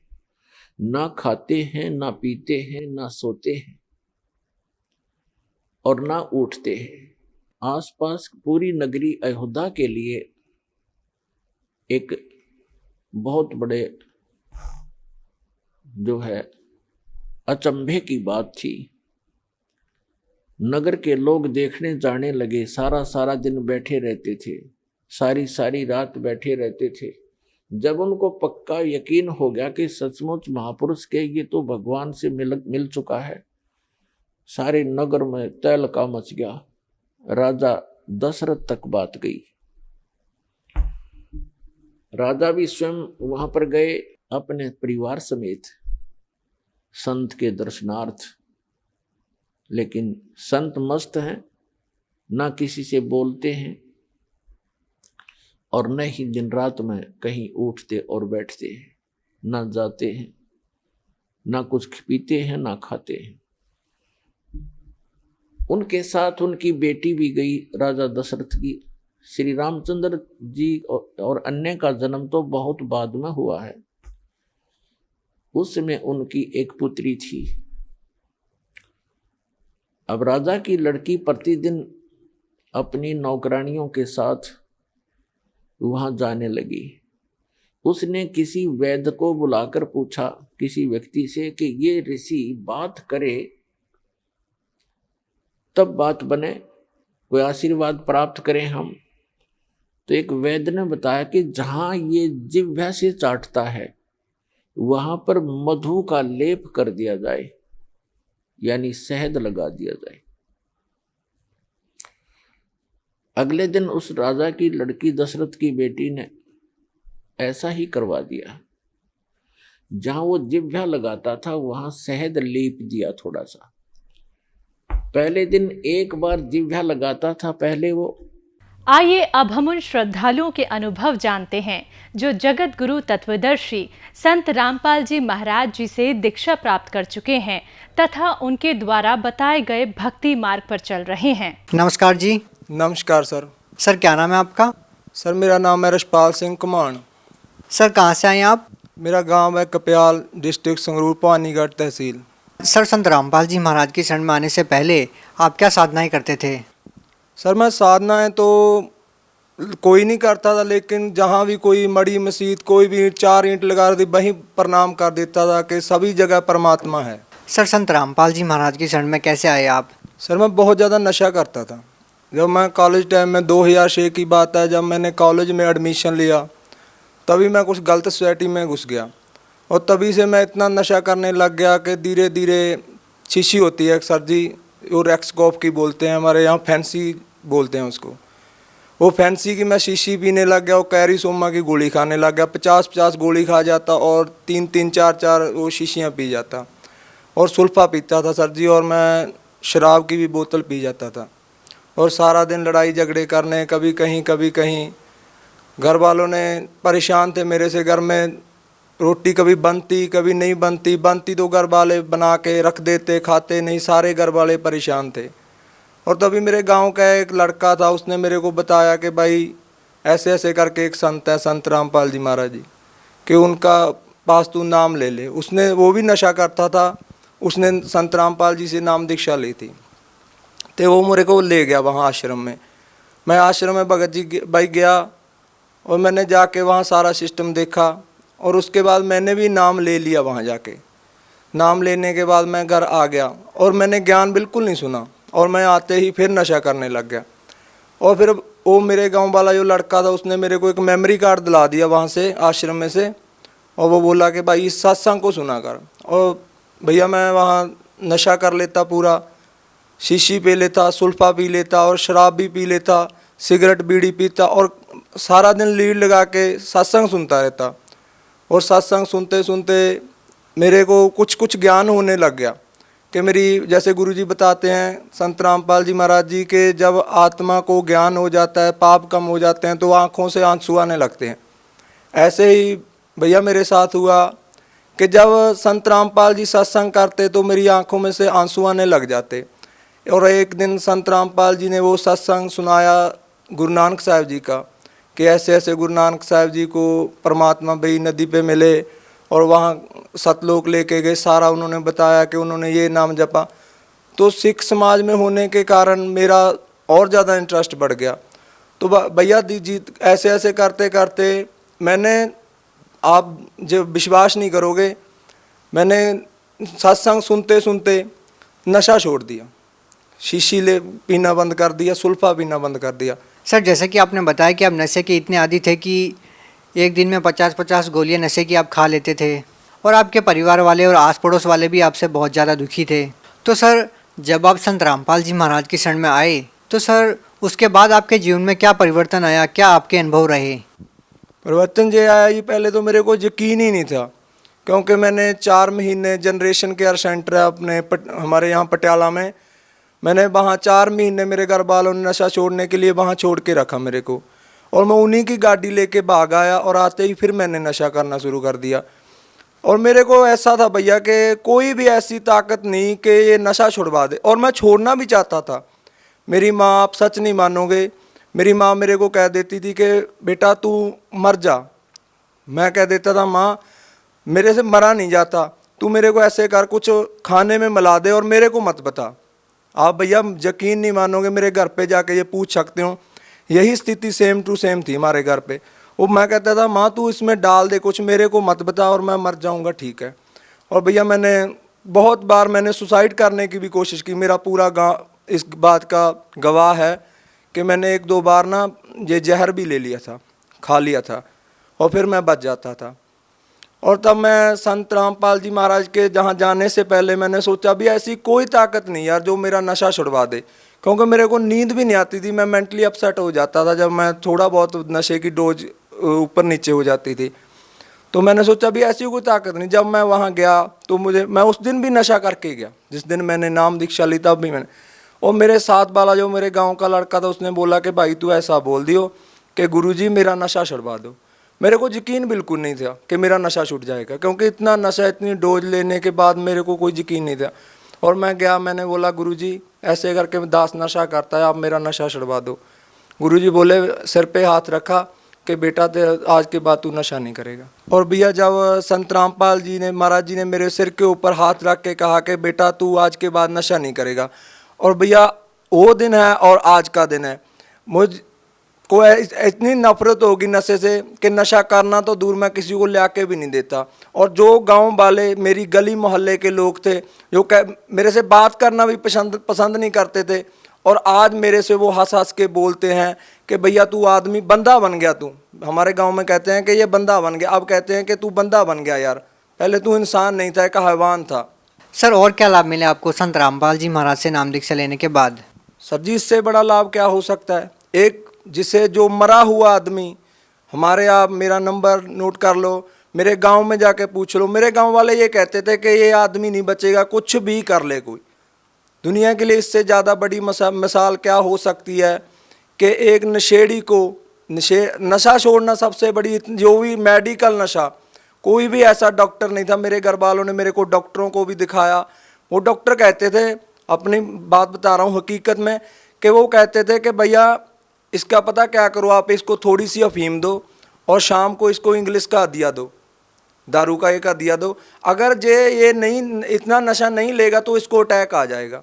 ना खाते हैं, ना पीते हैं, ना सोते हैं और ना उठते हैं। आसपास पूरी नगरी अयोध्या के लिए एक बहुत बड़े जो है अचंभे की बात थी। नगर के लोग देखने जाने लगे, सारा दिन बैठे रहते थे, सारी रात बैठे रहते थे। जब उनको पक्का यकीन हो गया कि सचमुच महापुरुष के ये तो भगवान से मिल चुका है, सारे नगर में तहलका मच गया। राजा दशरथ तक बात गई। राजा भी स्वयं वहां पर गए अपने परिवार समेत संत के दर्शनार्थ, लेकिन संत मस्त हैं, ना किसी से बोलते हैं और न ही दिन रात में कहीं उठते और बैठते हैं, ना जाते हैं, ना कुछ पीते हैं, ना खाते हैं। उनके साथ उनकी बेटी भी गई, राजा दशरथ की। श्री रामचंद्र जी और अन्य का जन्म तो बहुत बाद में हुआ है। उसमें उनकी एक पुत्री थी। अब राजा की लड़की प्रतिदिन अपनी नौकरानियों के साथ वहां जाने लगी। उसने किसी वैद्य को बुलाकर पूछा, किसी व्यक्ति से, कि ये ऋषि बात करे तब बात बने, कोई आशीर्वाद प्राप्त करें हम। तो एक वैद्य ने बताया कि जहां ये जिह्वा से चाटता है वहां पर मधु का लेप कर दिया जाए, यानी शहद लगा दिया जाए। अगले दिन उस राजा की लड़की दशरथ की बेटी ने ऐसा ही करवा दिया। जहां वो जिह्वा लगाता था वहां शहद लेप दिया थोड़ा सा। पहले दिन एक बार जिह्वा लगाता था पहले वो, आइए अब हम उन श्रद्धालुओं के अनुभव जानते हैं जो जगत गुरु तत्वदर्शी संत रामपाल जी महाराज जी से दीक्षा प्राप्त कर चुके हैं तथा उनके द्वारा बताए गए भक्ति मार्ग पर चल रहे हैं। नमस्कार जी। नमस्कार सर। सर क्या नाम है आपका? सर मेरा नाम है रशपाल सिंह कुमाण। सर कहाँ से आए आप? मेरा गांव है कप्याल, डिस्ट्रिक्ट संगरूर, पानीगढ़ तहसील। सर संत रामपाल जी महाराज की शरण में आने से पहले आप क्या साधनाएं करते थे? सर मैं साधनाएं तो कोई नहीं करता था, लेकिन जहाँ भी कोई मड़ी मस्जिद कोई भी 4 ईंट लगा दी वहीं प्रणाम कर देता था कि सभी जगह परमात्मा है। सर संत रामपाल जी महाराज की शरण में कैसे आए आप? सर मैं बहुत ज़्यादा नशा करता था। जब मैं कॉलेज टाइम में 2006 की बात है, जब मैंने कॉलेज में एडमिशन लिया तभी मैं कुछ गलत सोसाइटी में घुस गया और तभी से मैं इतना नशा करने लग गया कि धीरे धीरे शीशी होती है सर जी, वो रेक्सकॉफ की बोलते हैं, हमारे यहाँ फैंसी बोलते हैं उसको, वो फैंसी की मैं शीशी पीने लग गया और कैरी सोमा की गोली खाने लग गया। 50-50 गोली खा जाता और 3-3 4-4 वो शीशियाँ पी जाता और सुल्फा पीता था सर जी, और मैं शराब की भी बोतल पी जाता था और सारा दिन लड़ाई झगड़े करने, कभी कहीं। घर वालों ने परेशान थे मेरे से, घर में रोटी कभी बनती कभी नहीं बनती तो घर वाले बना के रख देते, खाते नहीं, सारे घर वाले परेशान थे। और तभी मेरे गांव का एक लड़का था, उसने मेरे को बताया कि भाई ऐसे ऐसे करके एक संत है, संत रामपाल जी महाराज जी, कि उनका पास तू नाम ले ले। उसने, वो भी नशा करता था, उसने संत रामपाल जी से नाम दीक्षा ली थी, तो वो मेरे को ले गया वहाँ आश्रम में। मैं आश्रम में भगत जी भाई गया और मैंने जाके वहाँ सारा सिस्टम देखा और उसके बाद मैंने भी नाम ले लिया वहाँ जाके। नाम लेने के बाद मैं घर आ गया और मैंने ज्ञान बिल्कुल नहीं सुना और मैं आते ही फिर नशा करने लग गया। और फिर वो मेरे गांव वाला जो लड़का था उसने मेरे को एक मेमोरी कार्ड दिला दिया वहाँ से, आश्रम में से, और वो बोला कि भाई इस सत्संग को सुना कर। और भैया मैं वहाँ नशा कर लेता, पूरा शीशी पी लेता, सुल्फा पी लेता और शराब भी पी लेता, सिगरेट बीड़ी पीता और सारा दिन लीड लगा के सत्संग सुनता रहता। और सत्संग सुनते सुनते मेरे को कुछ ज्ञान होने लग गया कि मेरी, जैसे गुरुजी बताते हैं संत रामपाल जी महाराज जी के, जब आत्मा को ज्ञान हो जाता है, पाप कम हो जाते हैं तो आँखों से आंसू आने लगते हैं। ऐसे ही भैया मेरे साथ हुआ कि जब संत रामपाल जी सत्संग करते तो मेरी आँखों में से आंसू आने लग जाते। और एक दिन संत रामपाल जी ने वो सत्संग सुनाया गुरु नानक साहब जी का, कि ऐसे ऐसे गुरु नानक साहब जी को परमात्मा बई नदी पे मिले और वहाँ सतलोक लेके गए, सारा उन्होंने बताया कि उन्होंने ये नाम जपा। तो सिख समाज में होने के कारण मेरा और ज़्यादा इंटरेस्ट बढ़ गया। तो भैया जी ऐसे ऐसे करते करते मैंने, आप जब विश्वास नहीं करोगे, मैंने सत्संग सुनते सुनते नशा छोड़ दिया, शीशी ले पीना बंद कर दिया, सुल्फा पीना बंद कर दिया। सर जैसे कि आपने बताया कि आप नशे के इतने आदी थे कि एक दिन में 50-50 गोलियां नशे की आप खा लेते थे और आपके परिवार वाले और आस पड़ोस वाले भी आपसे बहुत ज़्यादा दुखी थे। तो सर जब आप संत रामपाल जी महाराज की शरण में आए तो सर उसके बाद आपके जीवन में क्या परिवर्तन आया, क्या आपके अनुभव रहे? परिवर्तन जो आया, ये पहले तो मेरे को यकीन ही नहीं था, क्योंकि मैंने 4 महीने जनरेशन केयर सेंटर है अपने हमारे यहाँ पटियाला में, मैंने वहाँ 4 महीने मेरे घर वालों ने नशा छोड़ने के लिए वहाँ छोड़ के रखा मेरे को, और मैं उन्हीं की गाड़ी लेके भाग आया और आते ही फिर मैंने नशा करना शुरू कर दिया। और मेरे को ऐसा था भैया कि कोई भी ऐसी ताकत नहीं कि ये नशा छुड़वा दे, और मैं छोड़ना भी चाहता था। मेरी माँ, आप सच नहीं मानोगे, मेरी माँ मेरे को कह देती थी कि बेटा तू मर जा। मैं कह देता था माँ मेरे से मरा नहीं जाता, तू मेरे को ऐसे कर, कुछ खाने में मिला दे और मेरे को मत बता। आप भैया यकीन नहीं मानोगे, मेरे घर पे जाके ये पूछ सकते हो, यही स्थिति सेम टू सेम थी हमारे घर पे। वो मैं कहता था माँ तू इसमें डाल दे कुछ, मेरे को मत बता और मैं मर जाऊंगा, ठीक है। और भैया मैंने बहुत बार मैंने सुसाइड करने की भी कोशिश की, मेरा पूरा गाँव इस बात का गवाह है कि मैंने 1-2 बार ना ये जहर भी ले लिया था, खा लिया था, और फिर मैं बच जाता था। और तब मैं संत रामपाल जी महाराज के जहाँ जाने से पहले मैंने सोचा भी ऐसी कोई ताकत नहीं यार जो मेरा नशा छुड़वा दे, क्योंकि मेरे को नींद भी नहीं आती थी, मैं मेंटली अपसेट हो जाता था जब मैं थोड़ा बहुत नशे की डोज ऊपर नीचे हो जाती थी। तो मैंने सोचा भी ऐसी कोई ताकत नहीं। जब मैं वहाँ गया तो मैं उस दिन भी नशा करके गया, जिस दिन मैंने नाम दीक्षा ली तब भी मैंने, और मेरे साथ वाला जो मेरे गांव का लड़का था उसने बोला कि भाई तू ऐसा बोल दियो कि गुरुजी मेरा नशा छुड़वा दो। मेरे को यकीन बिल्कुल नहीं था कि मेरा नशा छूट जाएगा, क्योंकि इतना नशा, इतनी डोज लेने के बाद मेरे को कोई यकीन नहीं था। और मैं गया, मैंने बोला गुरुजी ऐसे करके दास नशा करता है, आप मेरा नशा छुड़वा दो। गुरुजी बोले, सिर पे हाथ रखा कि बेटा आज के बाद तू नशा नहीं करेगा। और भैया जब संत रामपाल जी ने, महाराज जी ने मेरे सिर के ऊपर हाथ रख के कहा कि बेटा तू आज के बाद नशा नहीं करेगा, और भैया वो दिन है और आज का दिन है, मुझ को इतनी नफरत होगी नशे से कि नशा करना तो दूर, मैं किसी को ले आके भी नहीं देता। और जो गांव वाले, मेरी गली मोहल्ले के लोग थे जो मेरे से बात करना भी पसंद नहीं करते थे, और आज मेरे से वो हंस हंस के बोलते हैं कि भैया तू आदमी बंदा बन गया, तू हमारे गांव में कहते हैं कि ये बंदा बन गया, अब कहते हैं कि तू बंदा बन गया यार, पहले तू इंसान नहीं था, एक हैवान था। सर और क्या लाभ मिले आपको संत रामपाल जी महाराज से नाम दीक्षा लेने के बाद? सर जी इससे बड़ा लाभ क्या हो सकता है। एक जिसे जो मरा हुआ आदमी, हमारे, आप मेरा नंबर नोट कर लो, मेरे गांव में जाके पूछ लो, मेरे गांव वाले ये कहते थे कि ये आदमी नहीं बचेगा, कुछ भी कर ले कोई। दुनिया के लिए इससे ज़्यादा बड़ी मिसाल क्या हो सकती है कि एक नशेड़ी को नशा छोड़ना सबसे बड़ी, जो भी मेडिकल नशा, कोई भी ऐसा डॉक्टर नहीं था। मेरे घर वालों ने मेरे को डॉक्टरों को भी दिखाया, वो डॉक्टर कहते थे, अपनी बात बता रहा हूँ हकीकत में, कि वो कहते थे कि भैया इसका पता क्या करो, आप इसको थोड़ी सी अफीम दो और शाम को इसको इंग्लिश का दिया दो, दारू का एक दिया दो, अगर ये नहीं, इतना नशा नहीं लेगा तो इसको अटैक आ जाएगा।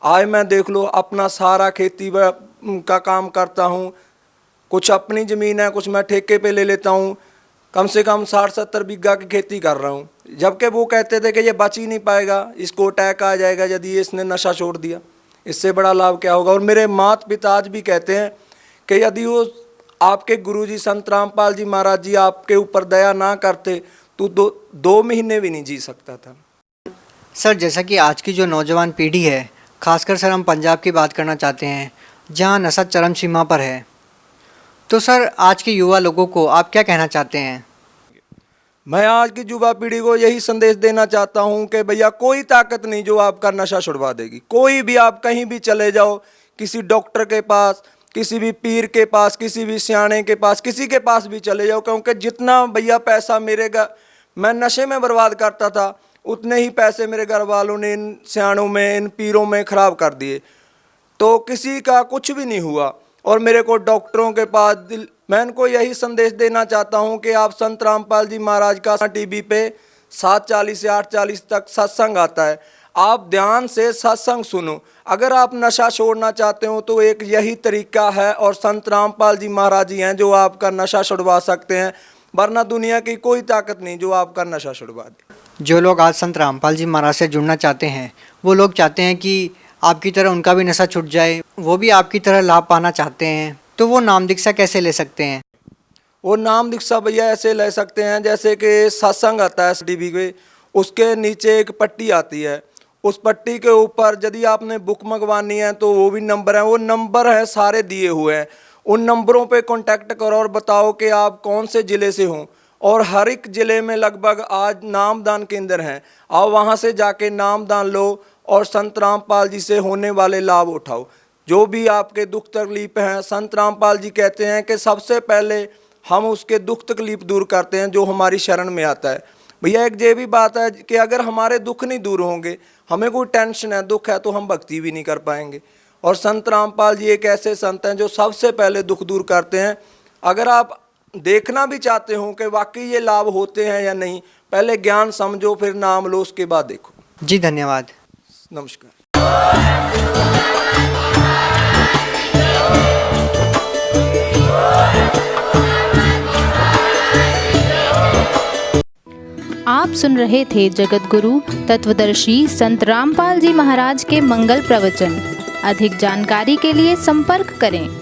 आज मैं देख लो अपना सारा खेती का काम करता हूँ, कुछ अपनी ज़मीन है, कुछ मैं ठेके पे ले लेता हूँ, कम से कम 60-70 बीघा की खेती कर रहा हूँ, जबकि वो कहते थे कि ये बच ही नहीं पाएगा, इसको अटैक आ जाएगा यदि इसने नशा छोड़ दिया। इससे बड़ा लाभ क्या होगा। और मेरे माता पिता आज भी कहते हैं कि यदि वो आपके गुरुजी संत रामपाल जी महाराज जी आपके ऊपर दया ना करते तो दो महीने भी नहीं जी सकता था। सर जैसा कि आज की जो नौजवान पीढ़ी है, खासकर सर हम पंजाब की बात करना चाहते हैं जहां नशा चरम सीमा पर है, तो सर आज के युवा लोगों को आप क्या कहना चाहते हैं? मैं आज की युवा पीढ़ी को यही संदेश देना चाहता हूं कि भैया कोई ताकत नहीं जो आपका नशा छुड़वा देगी। कोई भी, आप कहीं भी चले जाओ, किसी डॉक्टर के पास, किसी भी पीर के पास, किसी भी सियाने के पास, किसी के पास भी चले जाओ, क्योंकि जितना भैया पैसा मैं नशे में बर्बाद करता था, उतने ही पैसे मेरे घर वालों ने इन सियानों में, इन पीरों में ख़राब कर दिए, तो किसी का कुछ भी नहीं हुआ। और मेरे को डॉक्टरों के पास मैं इनको यही संदेश देना चाहता हूं कि आप संत रामपाल जी महाराज का टीवी पे 7:40 से 8:40 तक सत्संग आता है, आप ध्यान से सत्संग सुनो। अगर आप नशा छोड़ना चाहते हो तो एक यही तरीका है, और संत रामपाल जी महाराज जी हैं जो आपका नशा छुड़वा सकते हैं, वरना दुनिया की कोई ताकत नहीं जो आपका नशा छुड़वा दे। जो लोग आज संत रामपाल जी महाराज से जुड़ना चाहते हैं, वो लोग चाहते हैं कि आपकी तरह उनका भी नशा छूट जाए, वो भी आपकी तरह लाभ पाना चाहते हैं, तो वो नाम दीक्षा कैसे ले सकते हैं? वो नाम दीक्षा भैया ऐसे ले सकते हैं जैसे कि सत्संग आता है टीवी पे, उसके नीचे एक पट्टी आती है, उस पट्टी के ऊपर यदि आपने बुक मंगवानी है तो वो भी नंबर है, वो नंबर है सारे दिए हुए हैं, उन नंबरों पे कांटेक्ट करो और बताओ कि आप कौन से ज़िले से हों। और हर एक ज़िले में लगभग आज नामदान केंद्र हैं, आप वहाँ से जाके नामदान लो और संत रामपाल जी से होने वाले लाभ उठाओ। जो भी आपके दुख तकलीफ हैं, संत रामपाल जी कहते हैं कि सबसे पहले हम उसके दुख तकलीफ दूर करते हैं जो हमारी शरण में आता है। भैया एक ये भी बात है कि अगर हमारे दुख नहीं दूर होंगे, हमें कोई टेंशन है, दुख है, तो हम भक्ति भी नहीं कर पाएंगे। और संत रामपाल जी एक ऐसे संत हैं जो सबसे पहले दुख दूर करते हैं। अगर आप देखना भी चाहते हो कि वाकई ये लाभ होते हैं या नहीं, पहले ज्ञान समझो, फिर नाम लो, उसके बाद देखो। जी धन्यवाद। नमस्कार। आप सुन रहे थे जगत गुरु तत्वदर्शी संत रामपाल जी महाराज के मंगल प्रवचन। अधिक जानकारी के लिए संपर्क करें।